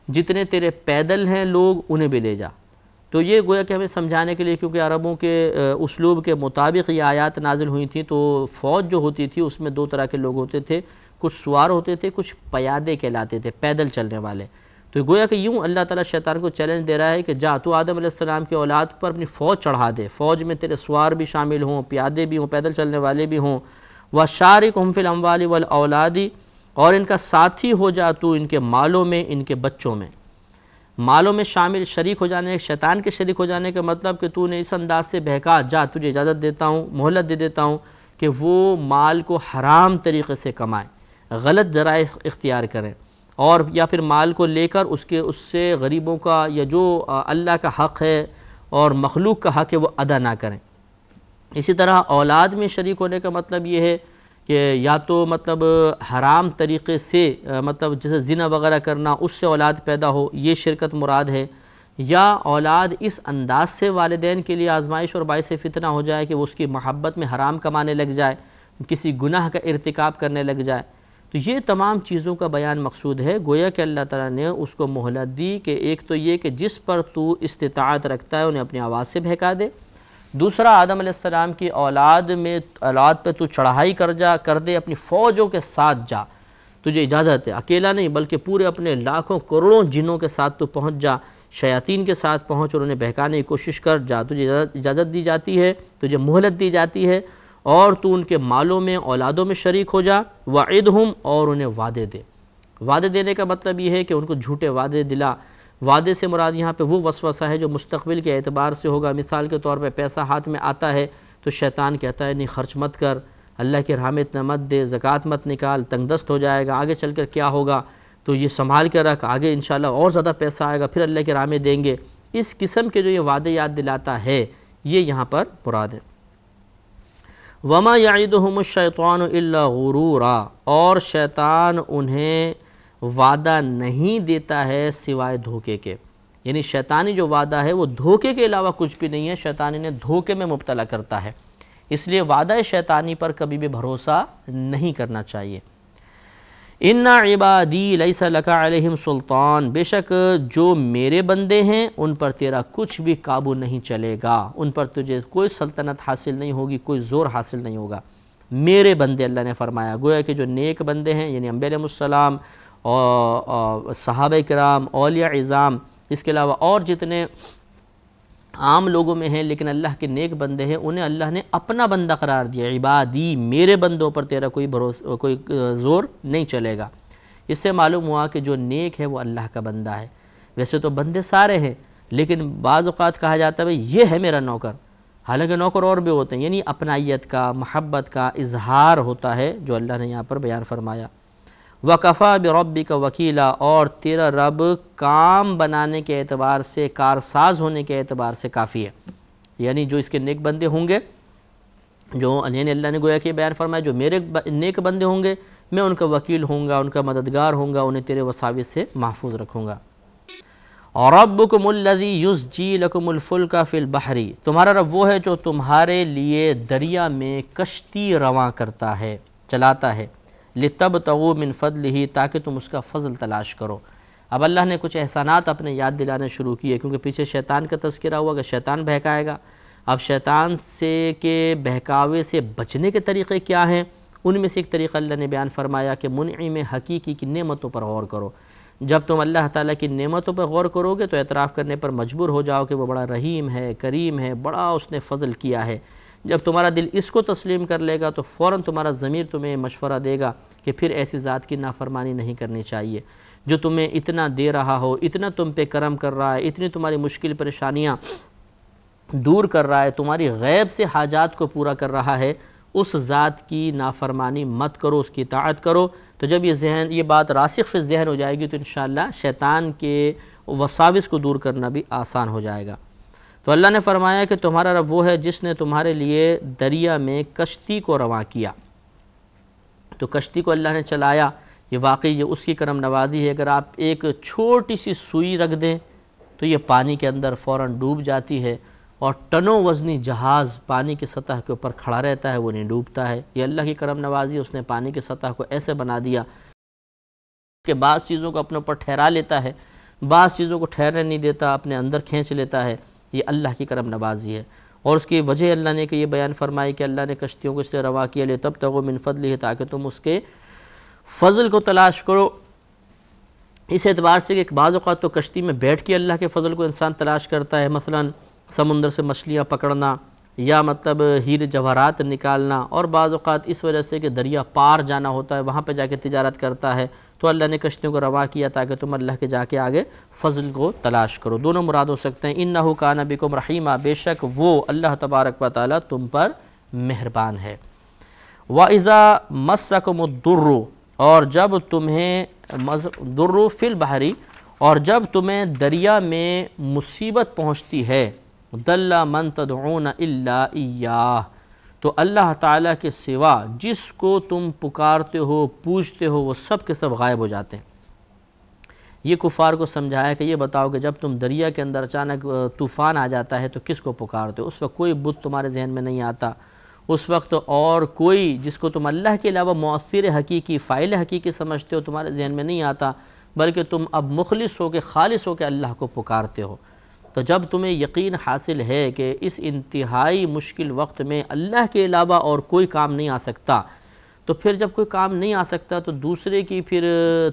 جتنے تیرے پیدل ہیں لوگ انہیں بھی لے جا۔ تو یہ گویا کہ ہمیں سمجھانے کے لیے، کیونکہ عربوں کے اسلوب کے مطابق یہ آیات نازل ہوئی تھیں، تو فوج جو ہوتی تھی اس میں دو طرح کے لوگ ہوتے تھے، کچھ سوار ہوتے تھے، کچھ پیادے کہلاتے تھے، پیدل چلنے والے۔ تو گویا کہ یوں اللہ تعالیٰ شیطان کو چیلنج دے رہا ہے کہ جا تو آدم علیہ السلام کی اولاد پر اپنی فوج چڑھا دے، فوج میں تیرے سوار بھی شامل ہوں، پیادے بھی ہوں، پیدل چلنے والے بھی ہوں، وَشَارِكْهُمْ فِي الْأَمْوَالِ وَالْأَوْلَادِ، اور ان کا ساتھی ہو جا تو ان کے مالوں میں، ان کے بچوں میں۔ مالوں میں شامل شریک ہو جانے، شیطان کے شریک ہو جانے کا مطلب کہ تو نے اس انداز سے بہکا، جا تجھے اجازت دیتا ہوں، مہلت دے دیتا ہوں کہ وہ مال کو حرام طریقے سے کمائیں، غلط ذرائع اختیار کریں، اور یا پھر مال کو لے کر اس سے غریبوں کا یا جو اللہ کا حق ہے اور مخلوق کا حق ہے وہ ادا نہ کریں۔ اسی طرح اولاد میں شریک ہونے کا مطلب یہ ہے کہ یا تو مطلب حرام طریقے سے مطلب جیسے زنا وغیرہ کرنا، اس سے اولاد پیدا ہو، یہ شرکت مراد ہے، یا اولاد اس انداز سے والدین کے لیے آزمائش اور باعث فتنہ ہو جائے کہ وہ اس کی محبت میں حرام کمانے لگ جائے، کسی گناہ کا ارتکاب کرنے لگ جائے۔ تو یہ تمام چیزوں کا بیان مقصود ہے۔ گویا کہ اللہ تعالیٰ نے اس کو مہلت دی کہ ایک تو یہ کہ جس پر تو استطاعت رکھتا ہے انہیں اپنی آواز سے بہکا دے، دوسرا آدم علیہ السلام کی اولاد پہ تو چڑھائی کر دے، اپنی فوجوں کے ساتھ جا، تجھے اجازت ہے، اکیلا نہیں بلکہ پورے اپنے لاکھوں کروڑوں جنوں کے ساتھ تو پہنچ جا، شیاطین کے ساتھ پہنچ اور انہیں بہکانے کی کوشش کر جا، تجھے اجازت دی جاتی ہے، تجھے مہلت دی جاتی ہے، اور تو ان کے مالوں میں اولادوں میں شریک ہو جا، وعدہم، اور انہیں وعدے دے۔ وعدے دینے کا مطلب یہ ہے کہ ان کو جھوٹے وعدے دلا۔ وعدے سے مراد یہاں پہ وہ وسوسہ ہے جو مستقبل کے اعتبار سے ہوگا۔ مثال کے طور پہ پیسہ ہاتھ میں آتا ہے تو شیطان کہتا ہے نہیں خرچ مت کر، اللہ کی راہ میں اتنا مت دے، زکوٰۃ مت نکال، تنگ دست ہو جائے گا، آگے چل کر کیا ہوگا، تو یہ سنبھال کے رکھ، آگے انشاءاللہ اور زیادہ پیسہ آئے گا، پھر اللہ کی راہ میں دیں گے۔ اس قسم کے جو یہ وعدے یاد دلاتا ہے یہ یہاں پر مراد ہے۔ وَمَا يَعِدُهُمُ الشَّيْطَانُ إِلَّا غُرُورًا، اور شیطان انہیں وعدہ نہیں دیتا ہے سوائے دھوکے کے، یعنی شیطانی جو وعدہ ہے وہ دھوکے کے علاوہ کچھ بھی نہیں ہے، شیطان انہیں دھوکے میں مبتلا کرتا ہے، اس لیے وعدہ شیطانی پر کبھی بھی بھروسہ نہیں کرنا چاہیے۔ اِنَّ عِبَادِي لَيْسَ لَكَ عَلَيْهِمْ سُلْطَان، بے شک جو میرے بندے ہیں ان پر تیرا کچھ بھی قابو نہیں چلے گا، ان پر تجھے کوئی سلطنت حاصل نہیں ہوگی، کوئی زور حاصل نہیں ہوگا۔ میرے بندے اللہ نے فرمایا، گویا کہ جو نیک بندے ہیں یعنی انبیاء علیہ السلام اور صحابہ کرام، اولیاء عظام، اس کے علاوہ اور جتنے عام لوگوں میں ہیں لیکن اللہ کے نیک بندے ہیں، انہیں اللہ نے اپنا بندہ قرار دیا۔ عبادی، میرے بندوں پر تیرا کوئی زور نہیں چلے گا۔ اس سے معلوم ہوا کہ جو نیک ہے وہ اللہ کا بندہ ہے۔ ویسے تو بندے سارے ہیں لیکن بعض اوقات کہا جاتا ہے بھئی یہ ہے میرا نوکر، حالانکہ نوکر اور بھی ہوتے ہیں، یعنی اپنائیت کا، محبت کا اظہار ہوتا ہے جو اللہ نے یہاں پر بیان فرمایا۔ وَكَفَى بِرَبِّكَ وَكِيلًا، اور تیرا رب کام بنانے کے اعتبار سے، کارساز ہونے کے اعتبار سے کافی ہے، یعنی جو اس کے نیک بندے ہوں گے، جو یعنی اللہ نے گویا کہ بیان فرمایا جو میرے نیک بندے ہوں گے میں ان کا وکیل ہوں گا، ان کا مددگار ہوں گا، انہیں تیرے وساوس سے محفوظ رکھوں گا۔ رَبُّكُمُ الَّذِي يُزْجِي لَكُمُ الْفُلْكَ فِي الْبَحْرِ، تمہارا رب وہ ہے جو تمہارے لیے دریا میں کشتی رواں کرتا ہے، چلاتا ہے، لِتَبْتَغُوا مِنْ فَضْلِهِ، تاکہ تم اس کا فضل تلاش کرو۔ اب اللہ نے کچھ احسانات اپنے یاد دلانے شروع کیے، کیونکہ پیچھے شیطان کا تذکرہ ہوا کہ شیطان بہکائے گا۔ اب شیطان سے کے بہکاوے سے بچنے کے طریقے کیا ہیں، ان میں سے ایک طریقہ اللہ نے بیان فرمایا کہ منعم حقیقی کی نعمتوں پر غور کرو۔ جب تم اللہ تعالیٰ کی نعمتوں پر غور کرو گے تو اعتراف کرنے پر مجبور ہو جاؤ کہ وہ بڑا رحیم ہے، کریم ہے، بڑا اس نے فضل کیا ہے۔ جب تمہارا دل اس کو تسلیم کر لے گا تو فوراً تمہارا ضمیر تمہیں مشورہ دے گا کہ پھر ایسی ذات کی نافرمانی نہیں کرنی چاہیے، جو تمہیں اتنا دے رہا ہو، اتنا تم پہ کرم کر رہا ہے، اتنی تمہاری مشکل پریشانیاں دور کر رہا ہے، تمہاری غیب سے حاجات کو پورا کر رہا ہے، اس ذات کی نافرمانی مت کرو، اس کی اطاعت کرو۔ تو جب یہ بات راسخ فی الذہن ہو جائے گی تو انشاءاللہ شیطان کے وساوس کو دور کرنا بھی آسان ہو جائے گا۔ تو اللہ نے فرمایا کہ تمہارا رب وہ ہے جس نے تمہارے لیے دریا میں کشتی کو رواں کیا۔ تو کشتی کو اللہ نے چلایا، یہ واقعی یہ اس کی کرم نوازی ہے۔ اگر آپ ایک چھوٹی سی سوئی رکھ دیں تو یہ پانی کے اندر فوراً ڈوب جاتی ہے، اور ٹنوں وزنی جہاز پانی کی سطح کے اوپر کھڑا رہتا ہے، وہ نہیں ڈوبتا ہے۔ یہ اللہ کی کرم نوازی، اس نے پانی کی سطح کو ایسے بنا دیا کہ بعض چیزوں کو اپنے اوپر ٹھہرا لیتا ہے، بعض چیزوں کو ٹھہرنے نہیں دیتا، اپنے اندر کھینچ لیتا ہے۔ یہ اللہ کی کرم نوازی ہے، اور اس کی وجہ اللہ نے کہ یہ بیان فرمائی کہ اللہ نے کشتیوں کو اس سے رواں کیا لِتَبْتَغُوا مِنْ فَضْلِهِ، تاکہ تم اس کے فضل کو تلاش کرو۔ اس اعتبار سے کہ بعض اوقات تو کشتی میں بیٹھ کے اللہ کے فضل کو انسان تلاش کرتا ہے، مثلاً سمندر سے مچھلیاں پکڑنا یا مطلب ہیرے جواہرات نکالنا، اور بعض اوقات اس وجہ سے کہ دریا پار جانا ہوتا ہے، وہاں پہ جا کے تجارت کرتا ہے، تو اللہ نے کشتیوں کو رواں کیا تاکہ تم اللہ کے جا کے آگے فضل کو تلاش کرو۔ دونوں مراد ہو سکتے ہیں۔ اِنَّهُ كَانَ بِكُمْ رَحِيمًا، بے شک وہ اللہ تبارک و تعالیٰ تم پر مہربان ہے۔ وَإِذَا مَسَّكُمُ الضُّرُّ، اور جب تمہیں ضُرُّ فِي الْبَحْرِ، اور جب تمہیں دریا میں مصیبت پہنچتی ہے، ضل من تدعون الا ایاہ، تو اللہ تعالیٰ کے سوا جس کو تم پکارتے ہو پوجتے ہو وہ سب کے سب غائب ہو جاتے ہیں۔ یہ کفار کو سمجھایا کہ یہ بتاؤ کہ جب تم دریا کے اندر اچانک طوفان آ جاتا ہے تو کس کو پکارتے ہو؟ اس وقت کوئی بت تمہارے ذہن میں نہیں آتا، اس وقت اور کوئی جس کو تم اللہ کے علاوہ مؤثر حقیقی فاعل حقیقی سمجھتے ہو تمہارے ذہن میں نہیں آتا، بلکہ تم اب مخلص ہو کے خالص ہو کے اللہ کو پکارتے ہو۔ تو جب تمہیں یقین حاصل ہے کہ اس انتہائی مشکل وقت میں اللہ کے علاوہ اور کوئی کام نہیں آ سکتا، تو پھر جب کوئی کام نہیں آ سکتا تو دوسرے کی پھر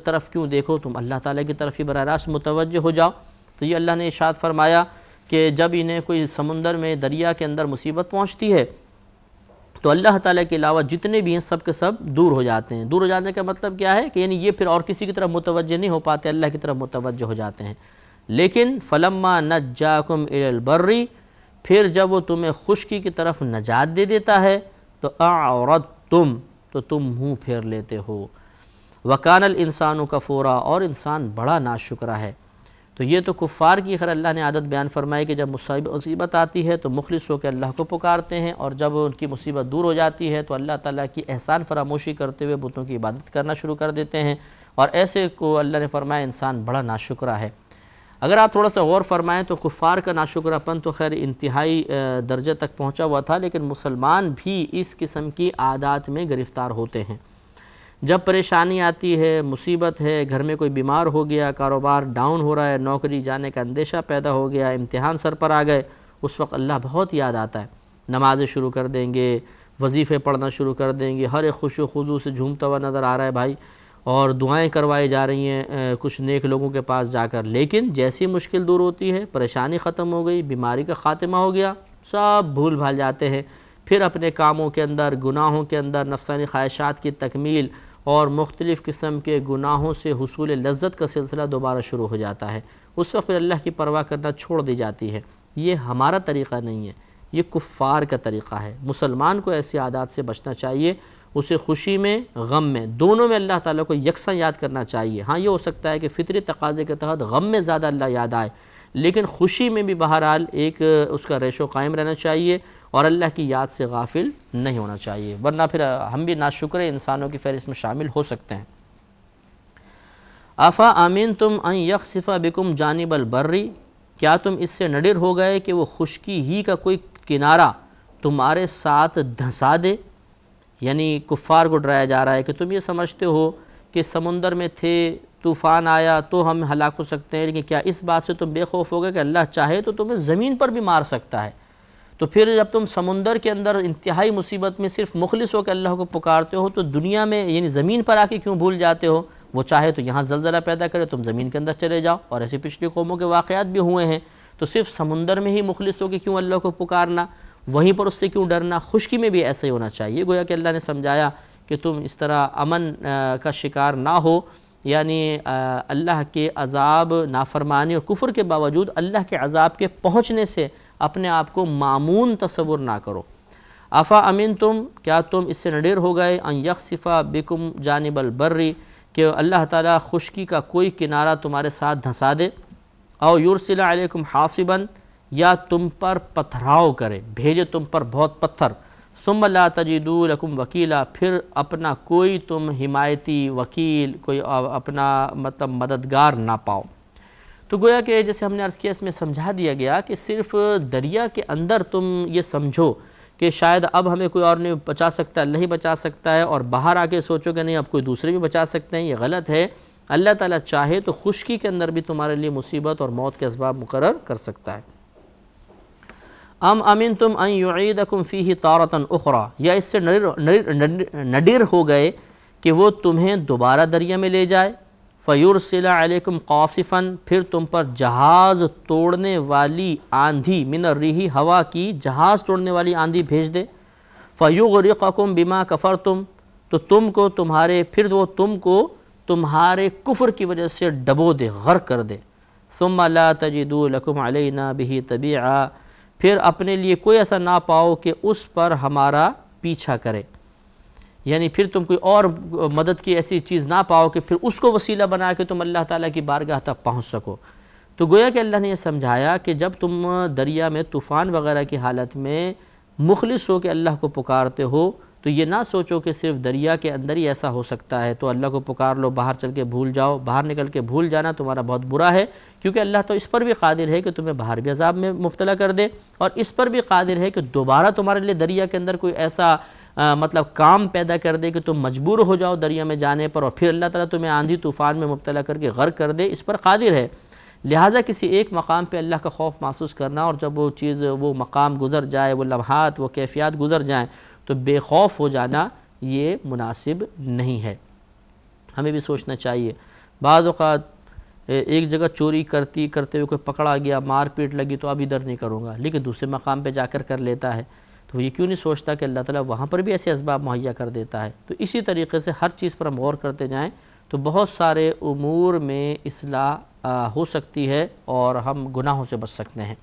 طرف کیوں دیکھو، تم اللہ تعالیٰ کی طرف ہی براہ راست متوجہ ہو جاؤ۔ تو یہ اللہ نے ارشاد فرمایا کہ جب انہیں کوئی سمندر میں دریا کے اندر مصیبت پہنچتی ہے تو اللہ تعالیٰ کے علاوہ جتنے بھی ہیں سب کے سب دور ہو جاتے ہیں۔ دور ہو جانے کا مطلب کیا ہے کہ یعنی یہ پھر اور کسی کی طرف متوجہ نہیں ہو پاتے، اللہ کی طرف متوجہ ہو جاتے ہیں۔ لیکن فلما نجاکم الی البر، پھر جب وہ تمہیں خشکی کی طرف نجات دے دیتا ہے تو اعرضتم، تو تم منہ پھیر لیتے ہو۔ وکان الانسان کفورا، اور انسان بڑا ناشکرا ہے۔ تو یہ تو کفار کی خیر اللہ نے عادت بیان فرمائی کہ جب مصیبت آتی ہے تو مخلص ہو کے اللہ کو پکارتے ہیں، اور جب ان کی مصیبت دور ہو جاتی ہے تو اللہ تعالیٰ کی احسان فراموشی کرتے ہوئے بتوں کی عبادت کرنا شروع کر دیتے ہیں، اور ایسے کو اللہ نے فرمایا انسان بڑا ناشکرا ہے۔ اگر آپ تھوڑا سا غور فرمائیں تو کفار کا ناشکرا پن تو خیر انتہائی درجے تک پہنچا ہوا تھا، لیکن مسلمان بھی اس قسم کی عادات میں گرفتار ہوتے ہیں۔ جب پریشانی آتی ہے، مصیبت ہے، گھر میں کوئی بیمار ہو گیا، کاروبار ڈاؤن ہو رہا ہے، نوکری جانے کا اندیشہ پیدا ہو گیا، امتحان سر پر آ گئے، اس وقت اللہ بہت یاد آتا ہے۔ نمازیں شروع کر دیں گے، وظیفے پڑھنا شروع کر دیں گے، ہر ایک خوش و خضوع سے جھومتا ہوا نظر آ رہا ہے بھائی، اور دعائیں کروائی جا رہی ہیں کچھ نیک لوگوں کے پاس جا کر۔ لیکن جیسی مشکل دور ہوتی ہے، پریشانی ختم ہو گئی، بیماری کا خاتمہ ہو گیا، سب بھول بھال جاتے ہیں، پھر اپنے کاموں کے اندر، گناہوں کے اندر، نفسانی خواہشات کی تکمیل اور مختلف قسم کے گناہوں سے حصول لذت کا سلسلہ دوبارہ شروع ہو جاتا ہے۔ اس وقت پھر اللہ کی پرواہ کرنا چھوڑ دی جاتی ہے۔ یہ ہمارا طریقہ نہیں ہے، یہ کفار کا طریقہ ہے۔ مسلمان کو ایسی عادات سے بچنا چاہیے، اسے خوشی میں غم میں دونوں میں اللہ تعالیٰ کو یکساں یاد کرنا چاہیے۔ ہاں یہ ہو سکتا ہے کہ فطری تقاضے کے تحت غم میں زیادہ اللہ یاد آئے، لیکن خوشی میں بھی بہرحال ایک اس کا ریشو قائم رہنا چاہیے، اور اللہ کی یاد سے غافل نہیں ہونا چاہیے، ورنہ پھر ہم بھی ناشکر انسانوں کی فہرست میں شامل ہو سکتے ہیں۔ آفا امنتم ان یخسف بکم جانب البر، کیا تم اس سے نڈر ہو گئے کہ وہ خشکی ہی کا کوئی کنارہ تمہارے ساتھ دھنسا دے؟ یعنی کفار کو ڈرایا جا رہا ہے کہ تم یہ سمجھتے ہو کہ سمندر میں تھے، طوفان آیا تو ہم ہلاک ہو سکتے ہیں، لیکن کیا اس بات سے تم بے خوف ہو گئے کہ اللہ چاہے تو تمہیں زمین پر بھی مار سکتا ہے؟ تو پھر جب تم سمندر کے اندر انتہائی مصیبت میں صرف مخلص ہو کے اللہ کو پکارتے ہو تو دنیا میں یعنی زمین پر آ کے کیوں بھول جاتے ہو؟ وہ چاہے تو یہاں زلزلہ پیدا کرے، تم زمین کے اندر چلے جاؤ، اور ایسے پچھلی قوموں کے واقعات بھی ہوئے ہیں۔ تو صرف سمندر میں ہی مخلص ہو کے کیوں اللہ کو پکارنا، وہیں پر اس سے کیوں ڈرنا؟ خشکی میں بھی ایسا ہی ہونا چاہیے۔ گویا کہ اللہ نے سمجھایا کہ تم اس طرح امن کا شکار نہ ہو، یعنی اللہ کے عذاب، نافرمانی اور کفر کے باوجود اللہ کے عذاب کے پہنچنے سے اپنے آپ کو معمون تصور نہ کرو۔ افا امنتم، کیا تم اس سے نڈر ہو گئے، ان یخسف بکم جانب البر، کہ اللہ تعالیٰ خشکی کا کوئی کنارہ تمہارے ساتھ دھنسا دے، او یرسل علیکم حاصبا، یا تم پر پتھراؤ کرے، بھیجے تم پر بہت پتھر، ثم لا تجدوا لکم وکیلا، پھر اپنا کوئی تم حمایتی وکیل، کوئی اپنا مطلب مددگار نہ پاؤ۔ تو گویا کہ جیسے ہم نے عرض کیا، اس میں سمجھا دیا گیا کہ صرف دریا کے اندر تم یہ سمجھو کہ شاید اب ہمیں کوئی اور نہیں بچا سکتا، اللہ ہی بچا سکتا ہے، اور باہر آ کے سوچو کہ نہیں اب کوئی دوسرے بھی بچا سکتے ہیں، یہ غلط ہے۔ اللہ تعالیٰ چاہے تو خشکی کے اندر بھی تمہارے لیے مصیبت اور موت کے اسباب مقرر کر سکتا ہے۔ ام امنتم ان یعیدکم فیہ تارۃ اخری، یا اس سے نڈر ہو گئے کہ وہ تمہیں دوبارہ دریا میں لے جائے، فیرسل علیکم قاصفا، پھر تم پر جہاز توڑنے والی آندھی، من الریح، ہوا کی جہاز توڑنے والی آندھی بھیج دے، فیغرقکم بما کفرتم، تو تم کو تمہارے کفر کی وجہ سے ڈبو دے، غرق کر دے، ثم لا تجدوا لکم علینا بہ تبیعا، پھر اپنے لیے کوئی ایسا نہ پاؤ کہ اس پر ہمارا پیچھا کرے، یعنی پھر تم کوئی اور مدد کی ایسی چیز نہ پاؤ کہ پھر اس کو وسیلہ بنا کے تم اللہ تعالیٰ کی بارگاہ تک پہنچ سکو۔ تو گویا کہ اللہ نے یہ سمجھایا کہ جب تم دریا میں طوفان وغیرہ کی حالت میں مخلص ہو کے اللہ کو پکارتے ہو تو یہ نہ سوچو کہ صرف دریا کے اندر ہی ایسا ہو سکتا ہے تو اللہ کو پکار لو، باہر چل کے بھول جاؤ۔ باہر نکل کے بھول جانا تمہارا بہت برا ہے، کیونکہ اللہ تو اس پر بھی قادر ہے کہ تمہیں باہر بھی عذاب میں مبتلا کر دے، اور اس پر بھی قادر ہے کہ دوبارہ تمہارے لیے دریا کے اندر کوئی ایسا مطلب کام پیدا کر دے کہ تم مجبور ہو جاؤ دریا میں جانے پر، اور پھر اللہ تعالیٰ تمہیں آندھی طوفان میں مبتلا کر کے غرق کر دے، اس پر قادر ہے۔ لہٰذا کسی ایک مقام پہ اللہ کا خوف محسوس کرنا، اور جب وہ چیز وہ مقام گزر جائے، وہ لمحات وہ کیفیات گزر جائیں تو بے خوف ہو جانا یہ مناسب نہیں ہے۔ ہمیں بھی سوچنا چاہیے، بعض اوقات ایک جگہ چوری کرتے ہوئے کوئی پکڑا گیا، مار پیٹ لگی تو اب ادھر نہیں کروں گا، لیکن دوسرے مقام پہ جا کر لیتا ہے، تو یہ کیوں نہیں سوچتا کہ اللہ تعالیٰ وہاں پر بھی ایسے اسباب مہیا کر دیتا ہے۔ تو اسی طریقے سے ہر چیز پر ہم غور کرتے جائیں تو بہت سارے امور میں اصلاح ہو سکتی ہے اور ہم گناہوں سے بچ سکتے ہیں۔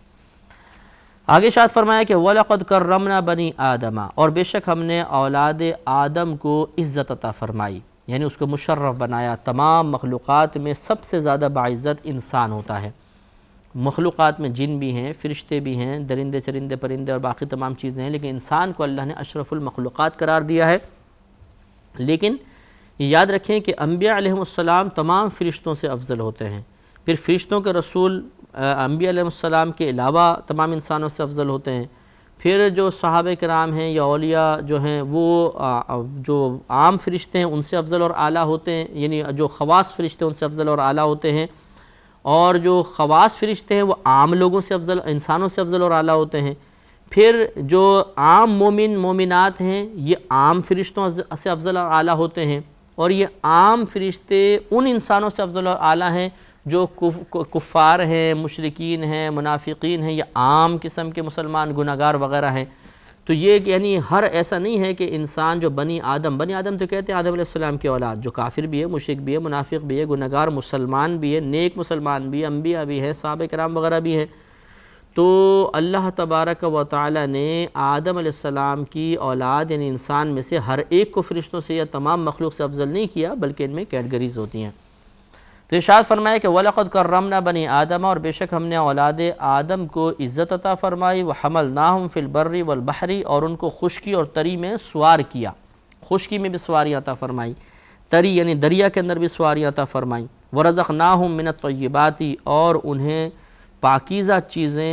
آگے ارشاد فرمایا کہ وَلَقَدْ كَرَّمْنَا بَنِي آدَمَ، اور بے شک ہم نے اولاد آدم کو عزت عطا فرمائی، یعنی اس کو مشرف بنایا۔ تمام مخلوقات میں سب سے زیادہ باعزت انسان ہوتا ہے۔ مخلوقات میں جن بھی ہیں، فرشتے بھی ہیں، درندے چرندے پرندے اور باقی تمام چیزیں ہیں، لیکن انسان کو اللہ نے اشرف المخلوقات قرار دیا ہے۔ لیکن یہ یاد رکھیں کہ انبیاء علیہ السلام تمام فرشتوں سے افضل ہوتے ہیں، پھر فرشتوں کے رسول انبیاء علیہ السلام کے علاوہ تمام انسانوں سے افضل ہوتے ہیں، پھر جو صحابہ کرام ہیں یا اولیاء جو ہیں وہ جو عام فرشتے ہیں ان سے افضل اور اعلیٰ ہوتے ہیں، یعنی جو خواص فرشتے ہیں ان سے افضل اور اعلیٰ ہوتے ہیں، اور جو خواص فرشتے ہیں وہ عام لوگوں سے افضل، انسانوں سے افضل اور اعلیٰ ہوتے ہیں۔ پھر جو عام مومنات ہیں یہ عام فرشتوں سے افضل اور اعلیٰ ہوتے ہیں، اور یہ عام فرشتے ان انسانوں سے افضل اور اعلیٰ ہیں جو کفار ہیں، مشرکین ہیں، منافقین ہیں، یا عام قسم کے مسلمان گناہگار وغیرہ ہیں۔ تو یہ یعنی ہر ایسا نہیں ہے کہ انسان جو بنی آدم تو کہتے ہیں آدم علیہ السلام کی اولاد، جو کافر بھی ہے، مشرک بھی ہے، منافق بھی ہے، گناہگار مسلمان بھی ہے، نیک مسلمان بھی ہے، انبیاء بھی ہے، صحابہ کرام وغیرہ بھی ہے۔ تو اللہ تبارک و تعالی نے آدم علیہ السلام کی اولاد یعنی انسان میں سے ہر ایک کو فرشتوں سے یا تمام مخلوق سے افضل نہیں کیا، بلکہ ان میں کیٹگریز ہوتی ہیں۔ تو ارشاد فرمایا کہ وَلَقَدْ كَرَّمْنَا بَنِي آدَمَ، اور بے شک ہم نے اولاد آدم کو عزت عطا فرمائی، وَحَمَلْنَاهُمْ فِي الْبَرِّ وَالْبَحْرِ، اور ان کو خشکی اور تری میں سوار کیا، خشکی میں بھی سواری عطا فرمائی، تری یعنی دریا کے اندر بھی سواری عطا فرمائی، وَرَزَقْنَاهُمْ مِنَ الطَّيِّبَاتِ، اور انہیں پاکیزہ چیزیں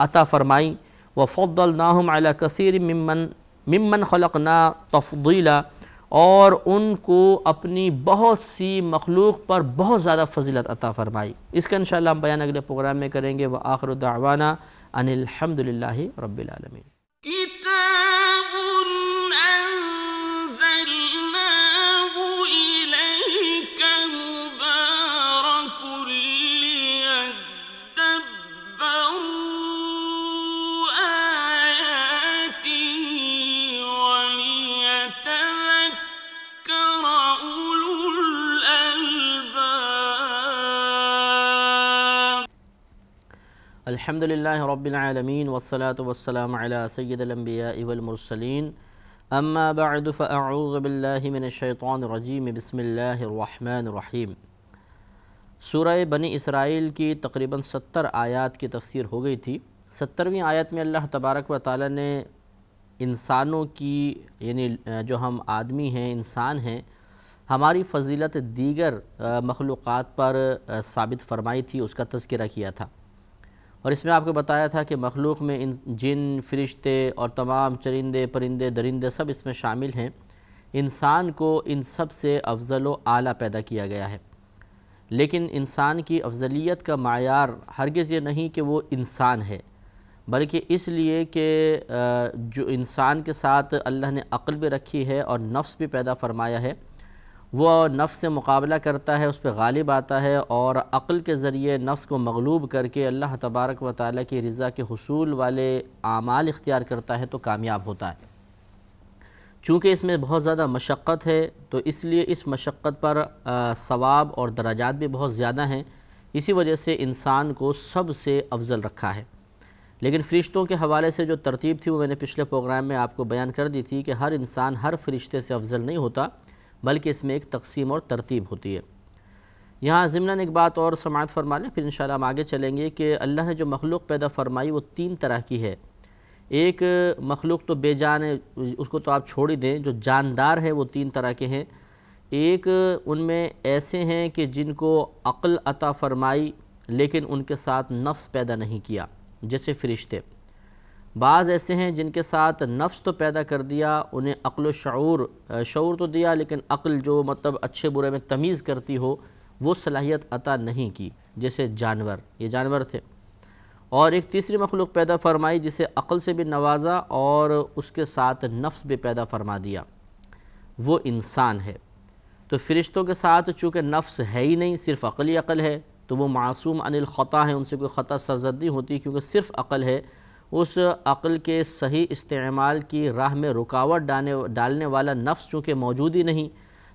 عطا فرمائی، وَفَضَّلْنَاهُمْ عَلَى كَثِيرٍ مِّمَّنْ خَلَقْنَا تَفْضِيلًا، اور ان کو اپنی بہت سی مخلوق پر بہت زیادہ فضیلت عطا فرمائی۔ اس کا انشاءاللہ ہم بیان اگلے پروگرام میں کریں گے۔ وآخر دعوانا ان الحمدللہ رب العالمین۔ کتاب انزلناه الیک مبارک لیدبروا آیاتی ولیتذکر اولو الالباب۔ الحمدللہ رب العالمین والصلاة والسلام علی سید الانبیاء والمرسلین، اما بعد فاعوذ باللہ من الشیطان الرجیم، بسم اللہ الرحمن الرحیم۔ سورہ بنی اسرائیل کی تقریباً 70 آیات کی تفسیر ہو گئی تھی۔ 70ویں آیت میں اللہ تبارک و تعالی نے انسانوں کی یعنی جو ہم آدمی ہیں، انسان ہیں، ہماری فضیلت دیگر مخلوقات پر ثابت فرمائی تھی، اس کا تذکرہ کیا تھا، اور اس میں آپ کو بتایا تھا کہ مخلوق میں جن، فرشتے اور تمام چرندے پرندے درندے سب اس میں شامل ہیں۔ انسان کو ان سب سے افضل و اعلیٰ پیدا کیا گیا ہے، لیکن انسان کی افضلیت کا معیار ہرگز یہ نہیں کہ وہ انسان ہے، بلکہ اس لیے کہ جو انسان کے ساتھ اللہ نے عقل بھی رکھی ہے اور نفس بھی پیدا فرمایا ہے، وہ نفس سے مقابلہ کرتا ہے، اس پہ غالب آتا ہے، اور عقل کے ذریعے نفس کو مغلوب کر کے اللہ تبارک و تعالیٰ کی رضا کے حصول والے اعمال اختیار کرتا ہے تو کامیاب ہوتا ہے۔ چونکہ اس میں بہت زیادہ مشقت ہے تو اس لیے اس مشقت پر ثواب اور درجات بھی بہت زیادہ ہیں، اسی وجہ سے انسان کو سب سے افضل رکھا ہے۔ لیکن فرشتوں کے حوالے سے جو ترتیب تھی وہ میں نے پچھلے پروگرام میں آپ کو بیان کر دی تھی کہ ہر انسان ہر فرشتے سے افضل نہیں ہوتا، بلکہ اس میں ایک تقسیم اور ترتیب ہوتی ہے۔ یہاں ضمناً ایک بات اور سماعت فرما لیں، پھر انشاءاللہ ہم آگے چلیں گے کہ اللہ نے جو مخلوق پیدا فرمائی وہ 3 طرح کی ہے۔ ایک مخلوق تو بے جان ہے، اس کو تو آپ چھوڑ ہی دیں، جو جاندار ہے وہ 3 طرح کے ہیں۔ ایک ان میں ایسے ہیں کہ جن کو عقل عطا فرمائی لیکن ان کے ساتھ نفس پیدا نہیں کیا، جیسے فرشتے۔ بعض ایسے ہیں جن کے ساتھ نفس تو پیدا کر دیا، انہیں عقل و شعور تو دیا لیکن عقل جو مطلب اچھے برے میں تمیز کرتی ہو وہ صلاحیت عطا نہیں کی، جیسے جانور، یہ جانور تھے۔ اور ایک تیسری مخلوق پیدا فرمائی جسے عقل سے بھی نوازا اور اس کے ساتھ نفس بھی پیدا فرما دیا، وہ انسان ہے۔ تو فرشتوں کے ساتھ چونکہ نفس ہے ہی نہیں، صرف عقل ہے، تو وہ معصوم عن الخطا ہیں، ان سے کوئی خطا سرزد نہیں ہوتی کیونکہ صرف عقل ہے۔ اس عقل کے صحیح استعمال کی راہ میں رکاوٹ ڈالنے والا نفس چونکہ موجود ہی نہیں،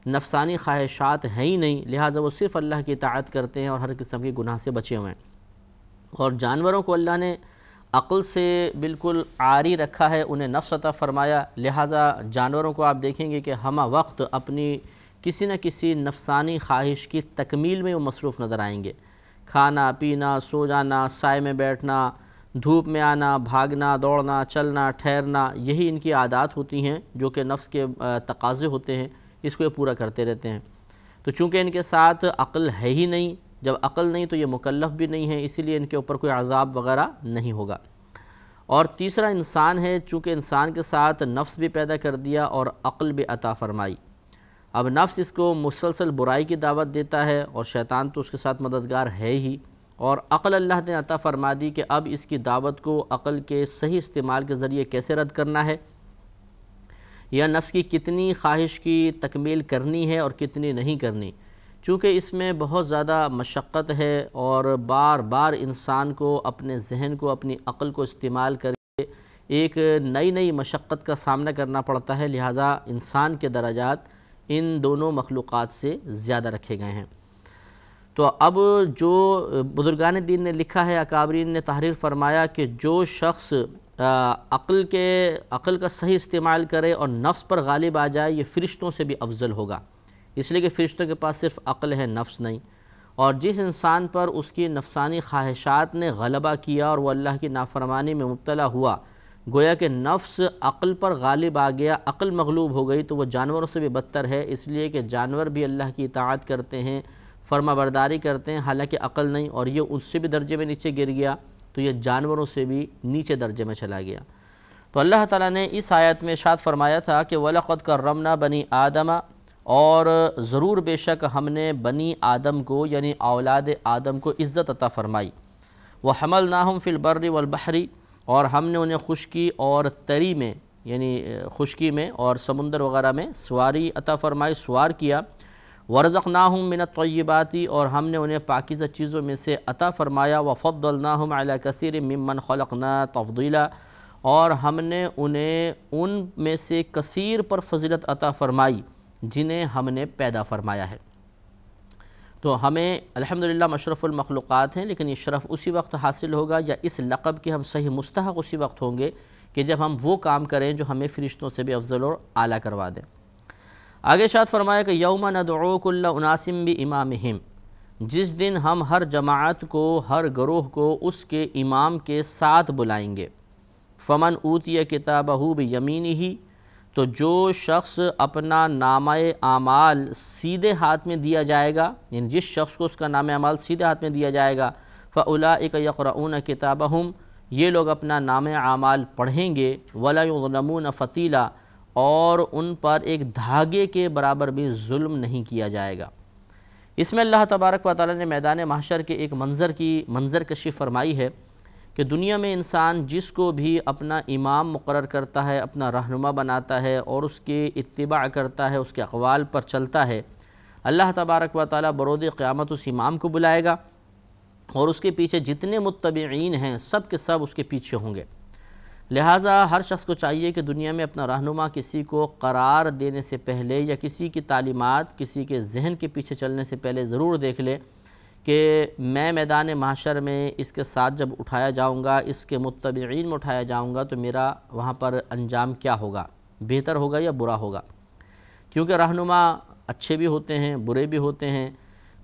نفسانی خواہشات ہیں ہی نہیں، لہٰذا وہ صرف اللہ کی اطاعت کرتے ہیں اور ہر قسم کے گناہ سے بچے ہوئے ہیں۔ اور جانوروں کو اللہ نے عقل سے بالکل عاری رکھا ہے، انہیں نفس عطا فرمایا، لہٰذا جانوروں کو آپ دیکھیں گے کہ ہمہ وقت اپنی کسی نہ کسی نفسانی خواہش کی تکمیل میں وہ مصروف نظر آئیں گے۔ کھانا پینا، سو جانا، سائے میں بیٹھنا، دھوپ میں آنا، بھاگنا، دوڑنا، چلنا، ٹھہرنا، یہی ان کی عادات ہوتی ہیں جو کہ نفس کے تقاضے ہوتے ہیں، اس کو یہ پورا کرتے رہتے ہیں۔ تو چونکہ ان کے ساتھ عقل ہے ہی نہیں، جب عقل نہیں تو یہ مکلف بھی نہیں ہے، اسی لیے ان کے اوپر کوئی عذاب وغیرہ نہیں ہوگا۔ اور تیسرا انسان ہے، چونکہ انسان کے ساتھ نفس بھی پیدا کر دیا اور عقل بھی عطا فرمائی۔ اب نفس اس کو مسلسل برائی کی دعوت دیتا ہے اور شیطان تو اس کے ساتھ مددگار ہے ہی، اور عقل اللہ نے عطا فرما دی کہ اب اس کی دعوت کو عقل کے صحیح استعمال کے ذریعے کیسے رد کرنا ہے، یا نفس کی کتنی خواہش کی تکمیل کرنی ہے اور کتنی نہیں کرنی۔ چونکہ اس میں بہت زیادہ مشقت ہے اور بار بار انسان کو اپنے ذہن کو، اپنی عقل کو استعمال کر کے ایک نئی مشقت کا سامنا کرنا پڑتا ہے، لہٰذا انسان کے درجات ان دونوں مخلوقات سے زیادہ رکھے گئے ہیں۔ تو اب جو بزرگان دین نے لکھا ہے، اکابرین نے تحریر فرمایا کہ جو شخص عقل کا صحیح استعمال کرے اور نفس پر غالب آ جائے، یہ فرشتوں سے بھی افضل ہوگا، اس لیے کہ فرشتوں کے پاس صرف عقل ہے، نفس نہیں۔ اور جس انسان پر اس کی نفسانی خواہشات نے غلبہ کیا اور وہ اللہ کی نافرمانی میں مبتلا ہوا، گویا کہ نفس عقل پر غالب آ گیا، عقل مغلوب ہو گئی، تو وہ جانوروں سے بھی بدتر ہے، اس لیے کہ جانور بھی اللہ کی اطاعت کرتے ہیں، فرما برداری کرتے ہیں، حالانکہ عقل نہیں، اور یہ اس سے بھی درجے میں نیچے گر گیا تو یہ جانوروں سے بھی نیچے درجے میں چلا گیا۔ تو اللہ تعالیٰ نے اس آیت میں ارشاد فرمایا تھا کہ وَلَقَدْ كَرَّمْنَا بَنِي آدَمَ، اور ضرور بے شک ہم نے بنی آدم کو یعنی اولاد آدم کو عزت عطا فرمائی۔ وَحَمَلْنَاهُمْ فِي الْبَرِّ وَالْبَحْرِ، اور ہم نے انہیں خشکی اور تری میں یعنی خشکی میں اور سمندر وغیرہ میں سواری عطا فرمائی، سوار کیا۔ وَرَزَقْنَاهُمْ مِنَ الطَّيِّبَاتِ، اور ہم نے انہیں پاکیزہ چیزوں میں سے عطا فرمایا۔ وَفَضَّلْنَاهُمْ عَلَى كَثِيرٍ مِّمَّنْ خَلَقْنَا تَفْضِيلًا، اور ہم نے انہیں ان میں سے کثیر پر فضیلت عطا فرمائی جنہیں ہم نے پیدا فرمایا ہے۔ تو ہمیں الحمدللہ مشرف المخلوقات ہیں، لیکن یہ شرف اسی وقت حاصل ہوگا یا اس لقب کے ہم صحیح مستحق اسی وقت ہوں گے کہ جب ہم وہ کام کریں جو ہمیں فرشتوں سے بھی افضل اور اعلیٰ کروا دیں۔ آگے ارشاد فرمایا کہ یوم ندعو کل اناس بامامہم، جس دن ہم ہر جماعت کو، ہر گروہ کو اس کے امام کے ساتھ بلائیں گے۔ فمن اوتی کتابہ بیمینہ، تو جو شخص اپنا نامہ اعمال سیدھے ہاتھ میں دیا جائے گا، یعنی جس شخص کو اس کا نامہ اعمال سیدھے ہاتھ میں دیا جائے گا، فاولئک یقرؤون کتابہم، یہ لوگ اپنا نامہ اعمال پڑھیں گے، ولا یظلمون فتیلا، اور ان پر ایک دھاگے کے برابر بھی ظلم نہیں کیا جائے گا۔ اس میں اللہ تبارک و تعالی نے میدان محشر کے ایک منظر کشی فرمائی ہے کہ دنیا میں انسان جس کو بھی اپنا امام مقرر کرتا ہے، اپنا رہنما بناتا ہے اور اس کی اتباع کرتا ہے، اس کے اقوال پر چلتا ہے، اللہ تبارک و تعالی برود قیامت اس امام کو بلائے گا اور اس کے پیچھے جتنے متبعین ہیں سب کے سب اس کے پیچھے ہوں گے۔ لہٰذا ہر شخص کو چاہیے کہ دنیا میں اپنا رہنما کسی کو قرار دینے سے پہلے یا کسی کی تعلیمات کسی کے ذہن کے پیچھے چلنے سے پہلے ضرور دیکھ لے کہ میں میدان محشر میں اس کے ساتھ جب اٹھایا جاؤں گا، اس کے متبعین میں اٹھایا جاؤں گا، تو میرا وہاں پر انجام کیا ہوگا، بہتر ہوگا یا برا ہوگا، کیونکہ رہنما اچھے بھی ہوتے ہیں، برے بھی ہوتے ہیں۔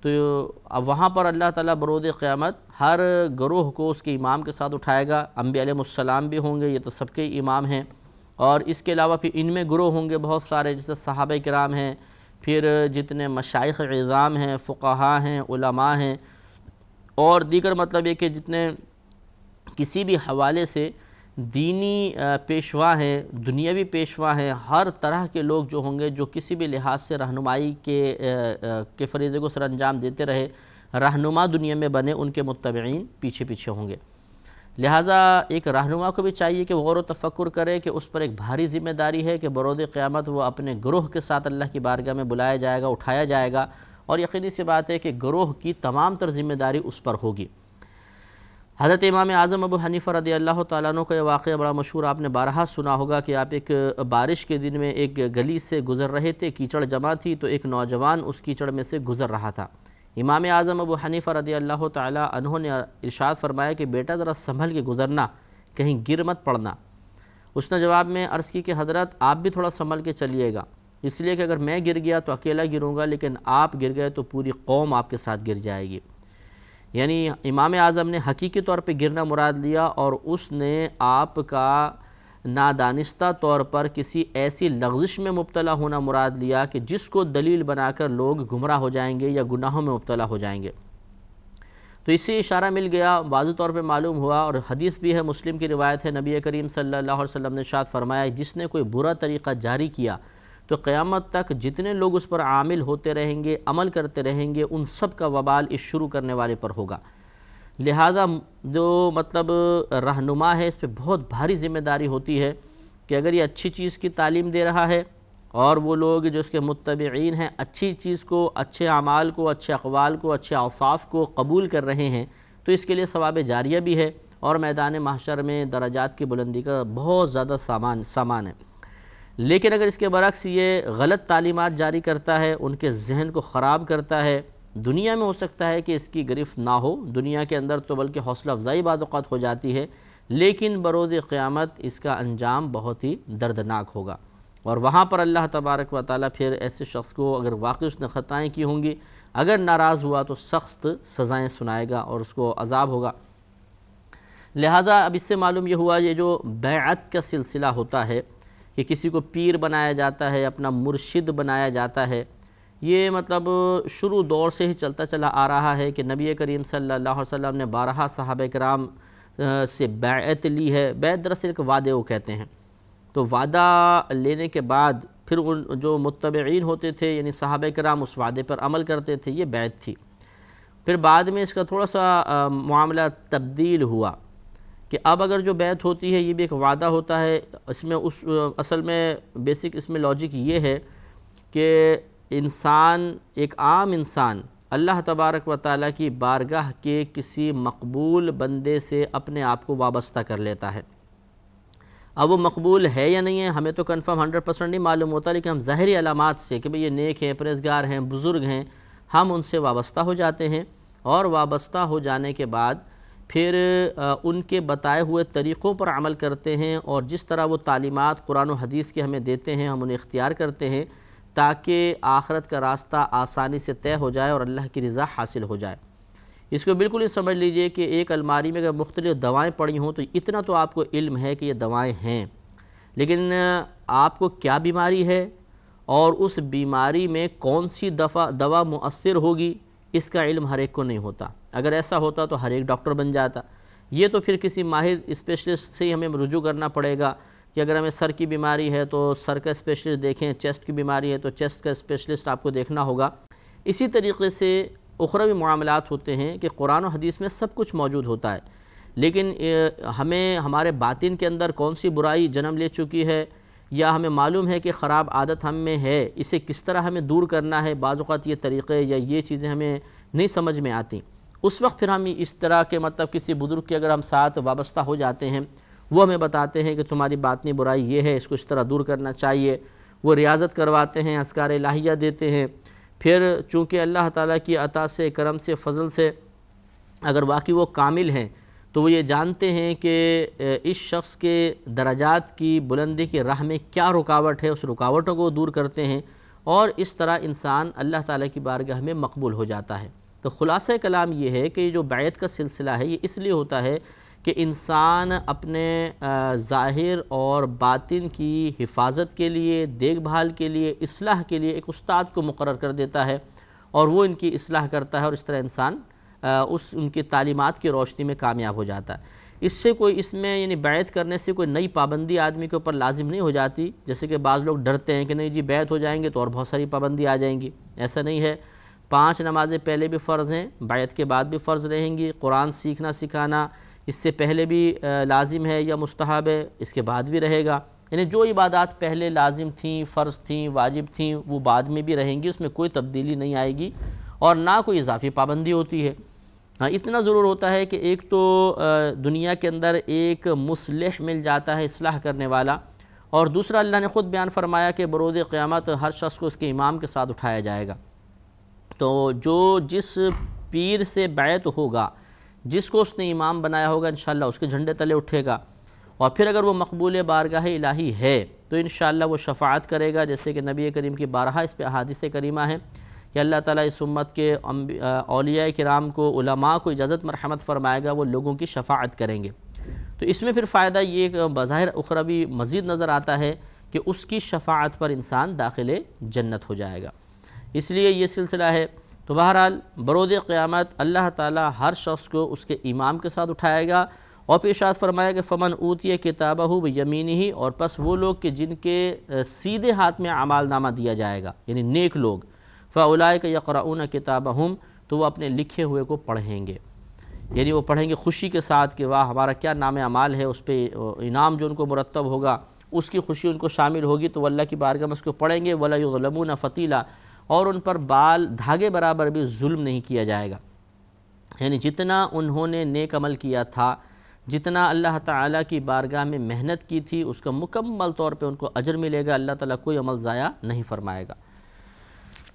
تو اب وہاں پر اللہ تعالیٰ بروز قیامت ہر گروہ کو اس کے امام کے ساتھ اٹھائے گا. انبیاء علیہ السلام بھی ہوں گے، یہ تو سب کے امام ہیں، اور اس کے علاوہ پھر ان میں گروہ ہوں گے بہت سارے، جیسے صحابہ کرام ہیں، پھر جتنے مشائخ عظام ہیں، فقہاء ہیں، علماء ہیں، اور دیگر مطلب یہ کہ جتنے کسی بھی حوالے سے دینی پیشوا ہیں، دنیاوی پیشوا ہیں، ہر طرح کے لوگ جو ہوں گے، جو کسی بھی لحاظ سے رہنمائی کے فریضے کو سر انجام دیتے رہے، رہنما دنیا میں بنے، ان کے متبعین پیچھے پیچھے ہوں گے. لہٰذا ایک رہنما کو بھی چاہیے کہ وہ غور و تفکر کرے کہ اس پر ایک بھاری ذمہ داری ہے کہ بروز قیامت وہ اپنے گروہ کے ساتھ اللہ کی بارگاہ میں بلایا جائے گا، اٹھایا جائے گا، اور یقینی سی بات ہے کہ گروہ کی تمام تر ذمہ داری اس پر ہوگی. حضرت امام اعظم ابو حنیفہ رضی اللہ تعالیٰ عنہ کا یہ واقعہ بڑا مشہور، آپ نے بارہا سنا ہوگا کہ آپ ایک بارش کے دن میں ایک گلی سے گزر رہے تھے، کیچڑ جمع تھی، تو ایک نوجوان اس کیچڑ میں سے گزر رہا تھا. امام اعظم ابو حنیفہ رضی اللہ تعالیٰ عنہ نے ارشاد فرمایا کہ بیٹا ذرا سنبھل کے گزرنا، کہیں گر مت پڑنا. اس نے جواب میں عرض کی کہ حضرت آپ بھی تھوڑا سنبھل کے چلیے گا، اس لیے کہ اگر میں گر گیا تو اکیلا گروں گا، لیکن آپ گر گئے تو پوری قوم آپ کے ساتھ گر جائے گی. یعنی امام اعظم نے حقیقی طور پہ گرنا مراد لیا، اور اس نے آپ کا نادانستہ طور پر کسی ایسی لغزش میں مبتلا ہونا مراد لیا کہ جس کو دلیل بنا کر لوگ گمراہ ہو جائیں گے یا گناہوں میں مبتلا ہو جائیں گے. تو اس سے اشارہ مل گیا، واضح طور پہ معلوم ہوا، اور حدیث بھی ہے، مسلم کی روایت ہے، نبی کریم صلی اللہ علیہ وسلم نے ارشاد فرمایا جس نے کوئی برا طریقہ جاری کیا تو قیامت تک جتنے لوگ اس پر عامل ہوتے رہیں گے، عمل کرتے رہیں گے، ان سب کا وبال اس شروع کرنے والے پر ہوگا. لہذا جو مطلب رہنما ہے، اس پہ بہت بھاری ذمہ داری ہوتی ہے کہ اگر یہ اچھی چیز کی تعلیم دے رہا ہے اور وہ لوگ جو اس کے متبعین ہیں اچھی چیز کو، اچھے اعمال کو، اچھے اقوال کو، اچھے اوصاف کو قبول کر رہے ہیں، تو اس کے لیے ثواب جاریہ بھی ہے، اور میدان محشر میں درجات کی بلندی کا بہت زیادہ سامان ہے. لیکن اگر اس کے برعکس یہ غلط تعلیمات جاری کرتا ہے، ان کے ذہن کو خراب کرتا ہے، دنیا میں ہو سکتا ہے کہ اس کی گرفت نہ ہو، دنیا کے اندر تو بلکہ حوصلہ افزائی بعض اوقات ہو جاتی ہے، لیکن بروز قیامت اس کا انجام بہت ہی دردناک ہوگا. اور وہاں پر اللہ تبارک و تعالیٰ پھر ایسے شخص کو اگر واقعی اس نے خطائیں کی ہوں گی، اگر ناراض ہوا تو سخت سزائیں سنائے گا اور اس کو عذاب ہوگا. لہذا اب اس سے معلوم یہ ہوا، یہ جو بیعت کا سلسلہ ہوتا ہے کہ کسی کو پیر بنایا جاتا ہے، اپنا مرشد بنایا جاتا ہے، یہ مطلب شروع دور سے ہی چلتا چلا آ رہا ہے کہ نبی کریم صلی اللہ علیہ وسلم نے بارہا صحابہ کرام سے بیعت لی ہے. بیعت دراصل ایک وعدے کو کہتے ہیں. تو وعدہ لینے کے بعد پھر ان جو متبعین ہوتے تھے، یعنی صحابہ کرام اس وعدے پر عمل کرتے تھے، یہ بیعت تھی. پھر بعد میں اس کا تھوڑا سا معاملہ تبدیل ہوا کہ اب اگر جو بیعت ہوتی ہے یہ بھی ایک وعدہ ہوتا ہے. اس میں اصل میں بیسک اس میں لاجک یہ ہے کہ انسان، ایک عام انسان اللہ تبارک و تعالیٰ کی بارگاہ کے کسی مقبول بندے سے اپنے آپ کو وابستہ کر لیتا ہے. اب وہ مقبول ہے یا نہیں ہے ہمیں تو کنفرم 100% نہیں معلوم ہوتا، لیکن ہم ظاہری علامات سے کہ بھئی یہ نیک ہیں، پرہیزگار ہیں، بزرگ ہیں، ہم ان سے وابستہ ہو جاتے ہیں، اور وابستہ ہو جانے کے بعد پھر ان کے بتائے ہوئے طریقوں پر عمل کرتے ہیں، اور جس طرح وہ تعلیمات قرآن و حدیث کے ہمیں دیتے ہیں ہم انہیں اختیار کرتے ہیں، تاکہ آخرت کا راستہ آسانی سے طے ہو جائے اور اللہ کی رضا حاصل ہو جائے. اس کو بالکل ہی سمجھ لیجئے کہ ایک الماری میں اگر مختلف دوائیں پڑی ہوں تو اتنا تو آپ کو علم ہے کہ یہ دوائیں ہیں، لیکن آپ کو کیا بیماری ہے اور اس بیماری میں کون سی دوا مؤثر ہوگی، اس کا علم ہر ایک کو نہیں ہوتا. اگر ایسا ہوتا تو ہر ایک ڈاکٹر بن جاتا. یہ تو پھر کسی ماہر اسپیشلسٹ سے ہی ہمیں رجوع کرنا پڑے گا کہ اگر ہمیں سر کی بیماری ہے تو سر کا اسپیشلسٹ دیکھیں، چیسٹ کی بیماری ہے تو چیسٹ کا اسپیشلسٹ آپ کو دیکھنا ہوگا. اسی طریقے سے اخروی معاملات ہوتے ہیں کہ قرآن و حدیث میں سب کچھ موجود ہوتا ہے، لیکن ہمیں ہمارے باطن کے اندر کون سی برائی جنم لے چکی ہے، یا ہمیں معلوم ہے کہ خراب عادت ہم میں ہے، اسے کس طرح ہمیں دور کرنا ہے، بعض اوقات یہ طریقے یا یہ چیزیں ہمیں نہیں سمجھ میں آتی. اس وقت پھر ہم اس طرح کے مطلب کسی بزرگ کے اگر ہم ساتھ وابستہ ہو جاتے ہیں، وہ ہمیں بتاتے ہیں کہ تمہاری باطنی برائی یہ ہے، اس کو اس طرح دور کرنا چاہیے. وہ ریاضت کرواتے ہیں، اذکار الہیہ دیتے ہیں. پھر چونکہ اللہ تعالیٰ کی عطا سے، کرم سے، فضل سے اگر واقعی وہ کامل ہیں تو وہ یہ جانتے ہیں کہ اس شخص کے درجات کی بلندی کی راہ میں کیا رکاوٹ ہے، اس رکاوٹوں کو دور کرتے ہیں اور اس طرح انسان اللہ تعالیٰ کی بارگاہ میں مقبول ہو جاتا ہے۔ تو خلاصہ کلام یہ ہے کہ جو بیعت کا سلسلہ ہے یہ اس لیے ہوتا ہے کہ انسان اپنے ظاہر اور باطن کی حفاظت کے لیے، دیکھ بھال کے لیے، اصلاح کے لیے ایک استاد کو مقرر کر دیتا ہے اور وہ ان کی اصلاح کرتا ہے، اور اس طرح انسان ان کی تعلیمات کی روشنی میں کامیاب ہو جاتا ہے۔ اس میں یعنی بیعت کرنے سے کوئی نئی پابندی آدمی کے اوپر لازم نہیں ہو جاتی، جیسے کہ بعض لوگ ڈرتے ہیں کہ نہیں جی بیعت ہو جائیں گے تو اور بہت ساری پابندی آ جائیں گی۔ ایسا نہیں ہے، 5 نمازیں پہلے بھی فرض ہیں، بیعت کے بعد بھی فرض رہیں گی، قرآن سیکھنا سکھانا اس سے پہلے بھی لازم ہے یا مستحب ہے، اس کے بعد بھی رہے گا، یعنی جو عبادات پہلے لازم تھیں، فرض تھیں، واجب تھیں، وہ بعد میں بھی رہیں گی، اس میں کوئی تبدیلی نہیں آئے گی اور نہ کوئی اضافی پابندی ہوتی ہے۔ ہاں اتنا ضرور ہوتا ہے کہ ایک تو دنیا کے اندر ایک مصلح مل جاتا ہے، اصلاح کرنے والا، اور دوسرا اللہ نے خود بیان فرمایا کہ بروز قیامت ہر شخص کو اس کے امام کے ساتھ اٹھایا جائے گا۔ تو جس پیر سے بیعت ہوگا، جس کو اس نے امام بنایا ہوگا، انشاءاللہ اس کے جھنڈے تلے اٹھے گا، اور پھر اگر وہ مقبول بارگاہ الہی ہے تو انشاءاللہ وہ شفاعت کرے گا، جیسے کہ نبی کریم کی بارہا اس پہ احادیث کریمہ ہیں کہ اللہ تعالیٰ اس امت کے اولیاء کرام کو، علماء کو اجازت مرحمت فرمائے گا، وہ لوگوں کی شفاعت کریں گے۔ تو اس میں پھر فائدہ یہ کہ بظاہر اخروی مزید نظر آتا ہے کہ اس کی شفاعت پر انسان داخل جنت ہو جائے گا، اس لیے یہ سلسلہ ہے۔ تو بہرحال بروز قیامت اللہ تعالیٰ ہر شخص کو اس کے امام کے ساتھ اٹھائے گا، اور پھر ارشاد فرمایا کہ فمن اوتی کتابہ بیمینہ، اور پس وہ لوگ کہ جن کے سیدھے ہاتھ میں اعمال نامہ دیا جائے گا، یعنی نیک لوگ، فاولئک یقرؤون کتابہم، تو وہ اپنے لکھے ہوئے کو پڑھیں گے، یعنی وہ پڑھیں گے خوشی کے ساتھ کہ واہ ہمارا کیا نام اعمال ہے، اس پہ انعام جو ان کو مرتب ہوگا اس کی خوشی ان کو شامل ہوگی، تو وہ اللہ کی بارگاہ میں اس کو پڑھیں گے، ولا یظلمون فتیلا، اور ان پر بال دھاگے برابر بھی ظلم نہیں کیا جائے گا، یعنی جتنا انہوں نے نیک عمل کیا تھا، جتنا اللہ تعالیٰ کی بارگاہ میں محنت کی تھی، اس کا مکمل طور پہ ان کو اجر ملے گا، اللہ تعالیٰ کوئی عمل ضائع نہیں فرمائے گا۔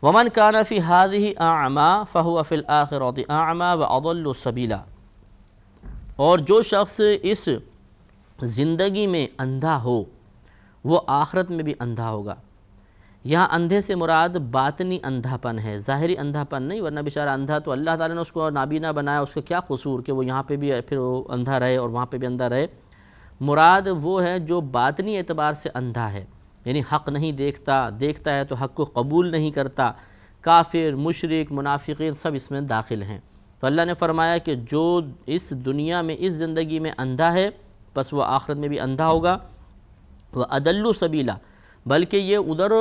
وَمَنْ كَانَ فِي هَذِهِ أَعْمَى فَهُوَ فِي الْآخِرَةِ أَعْمَى وَأَضَلُّ سَبِيلًا، اور جو شخص اس زندگی میں اندھا ہو وہ آخرت میں بھی اندھا ہوگا۔ یہاں اندھے سے مراد باطنی اندھا پن ہے، ظاہری اندھا پن نہیں، ورنہ بیچارہ اندھا تو اللہ تعالیٰ نے اس کو نابینا بنایا، اس کا کیا قصور کہ وہ یہاں پہ بھی پھر وہ اندھا رہے اور وہاں پہ بھی اندھا رہے۔ مراد وہ ہے جو باطنی اعتبار سے اندھا ہے، یعنی حق نہیں دیکھتا ہے تو حق کو قبول نہیں کرتا، کافر، مشرک، منافقین سب اس میں داخل ہیں۔ تو اللہ نے فرمایا کہ جو اس دنیا میں اس زندگی میں اندھا ہے پس وہ آخرت میں بھی اندھا ہوگا، وَأَضَلُّ سَبِيلًا، بلکہ یہ ادھر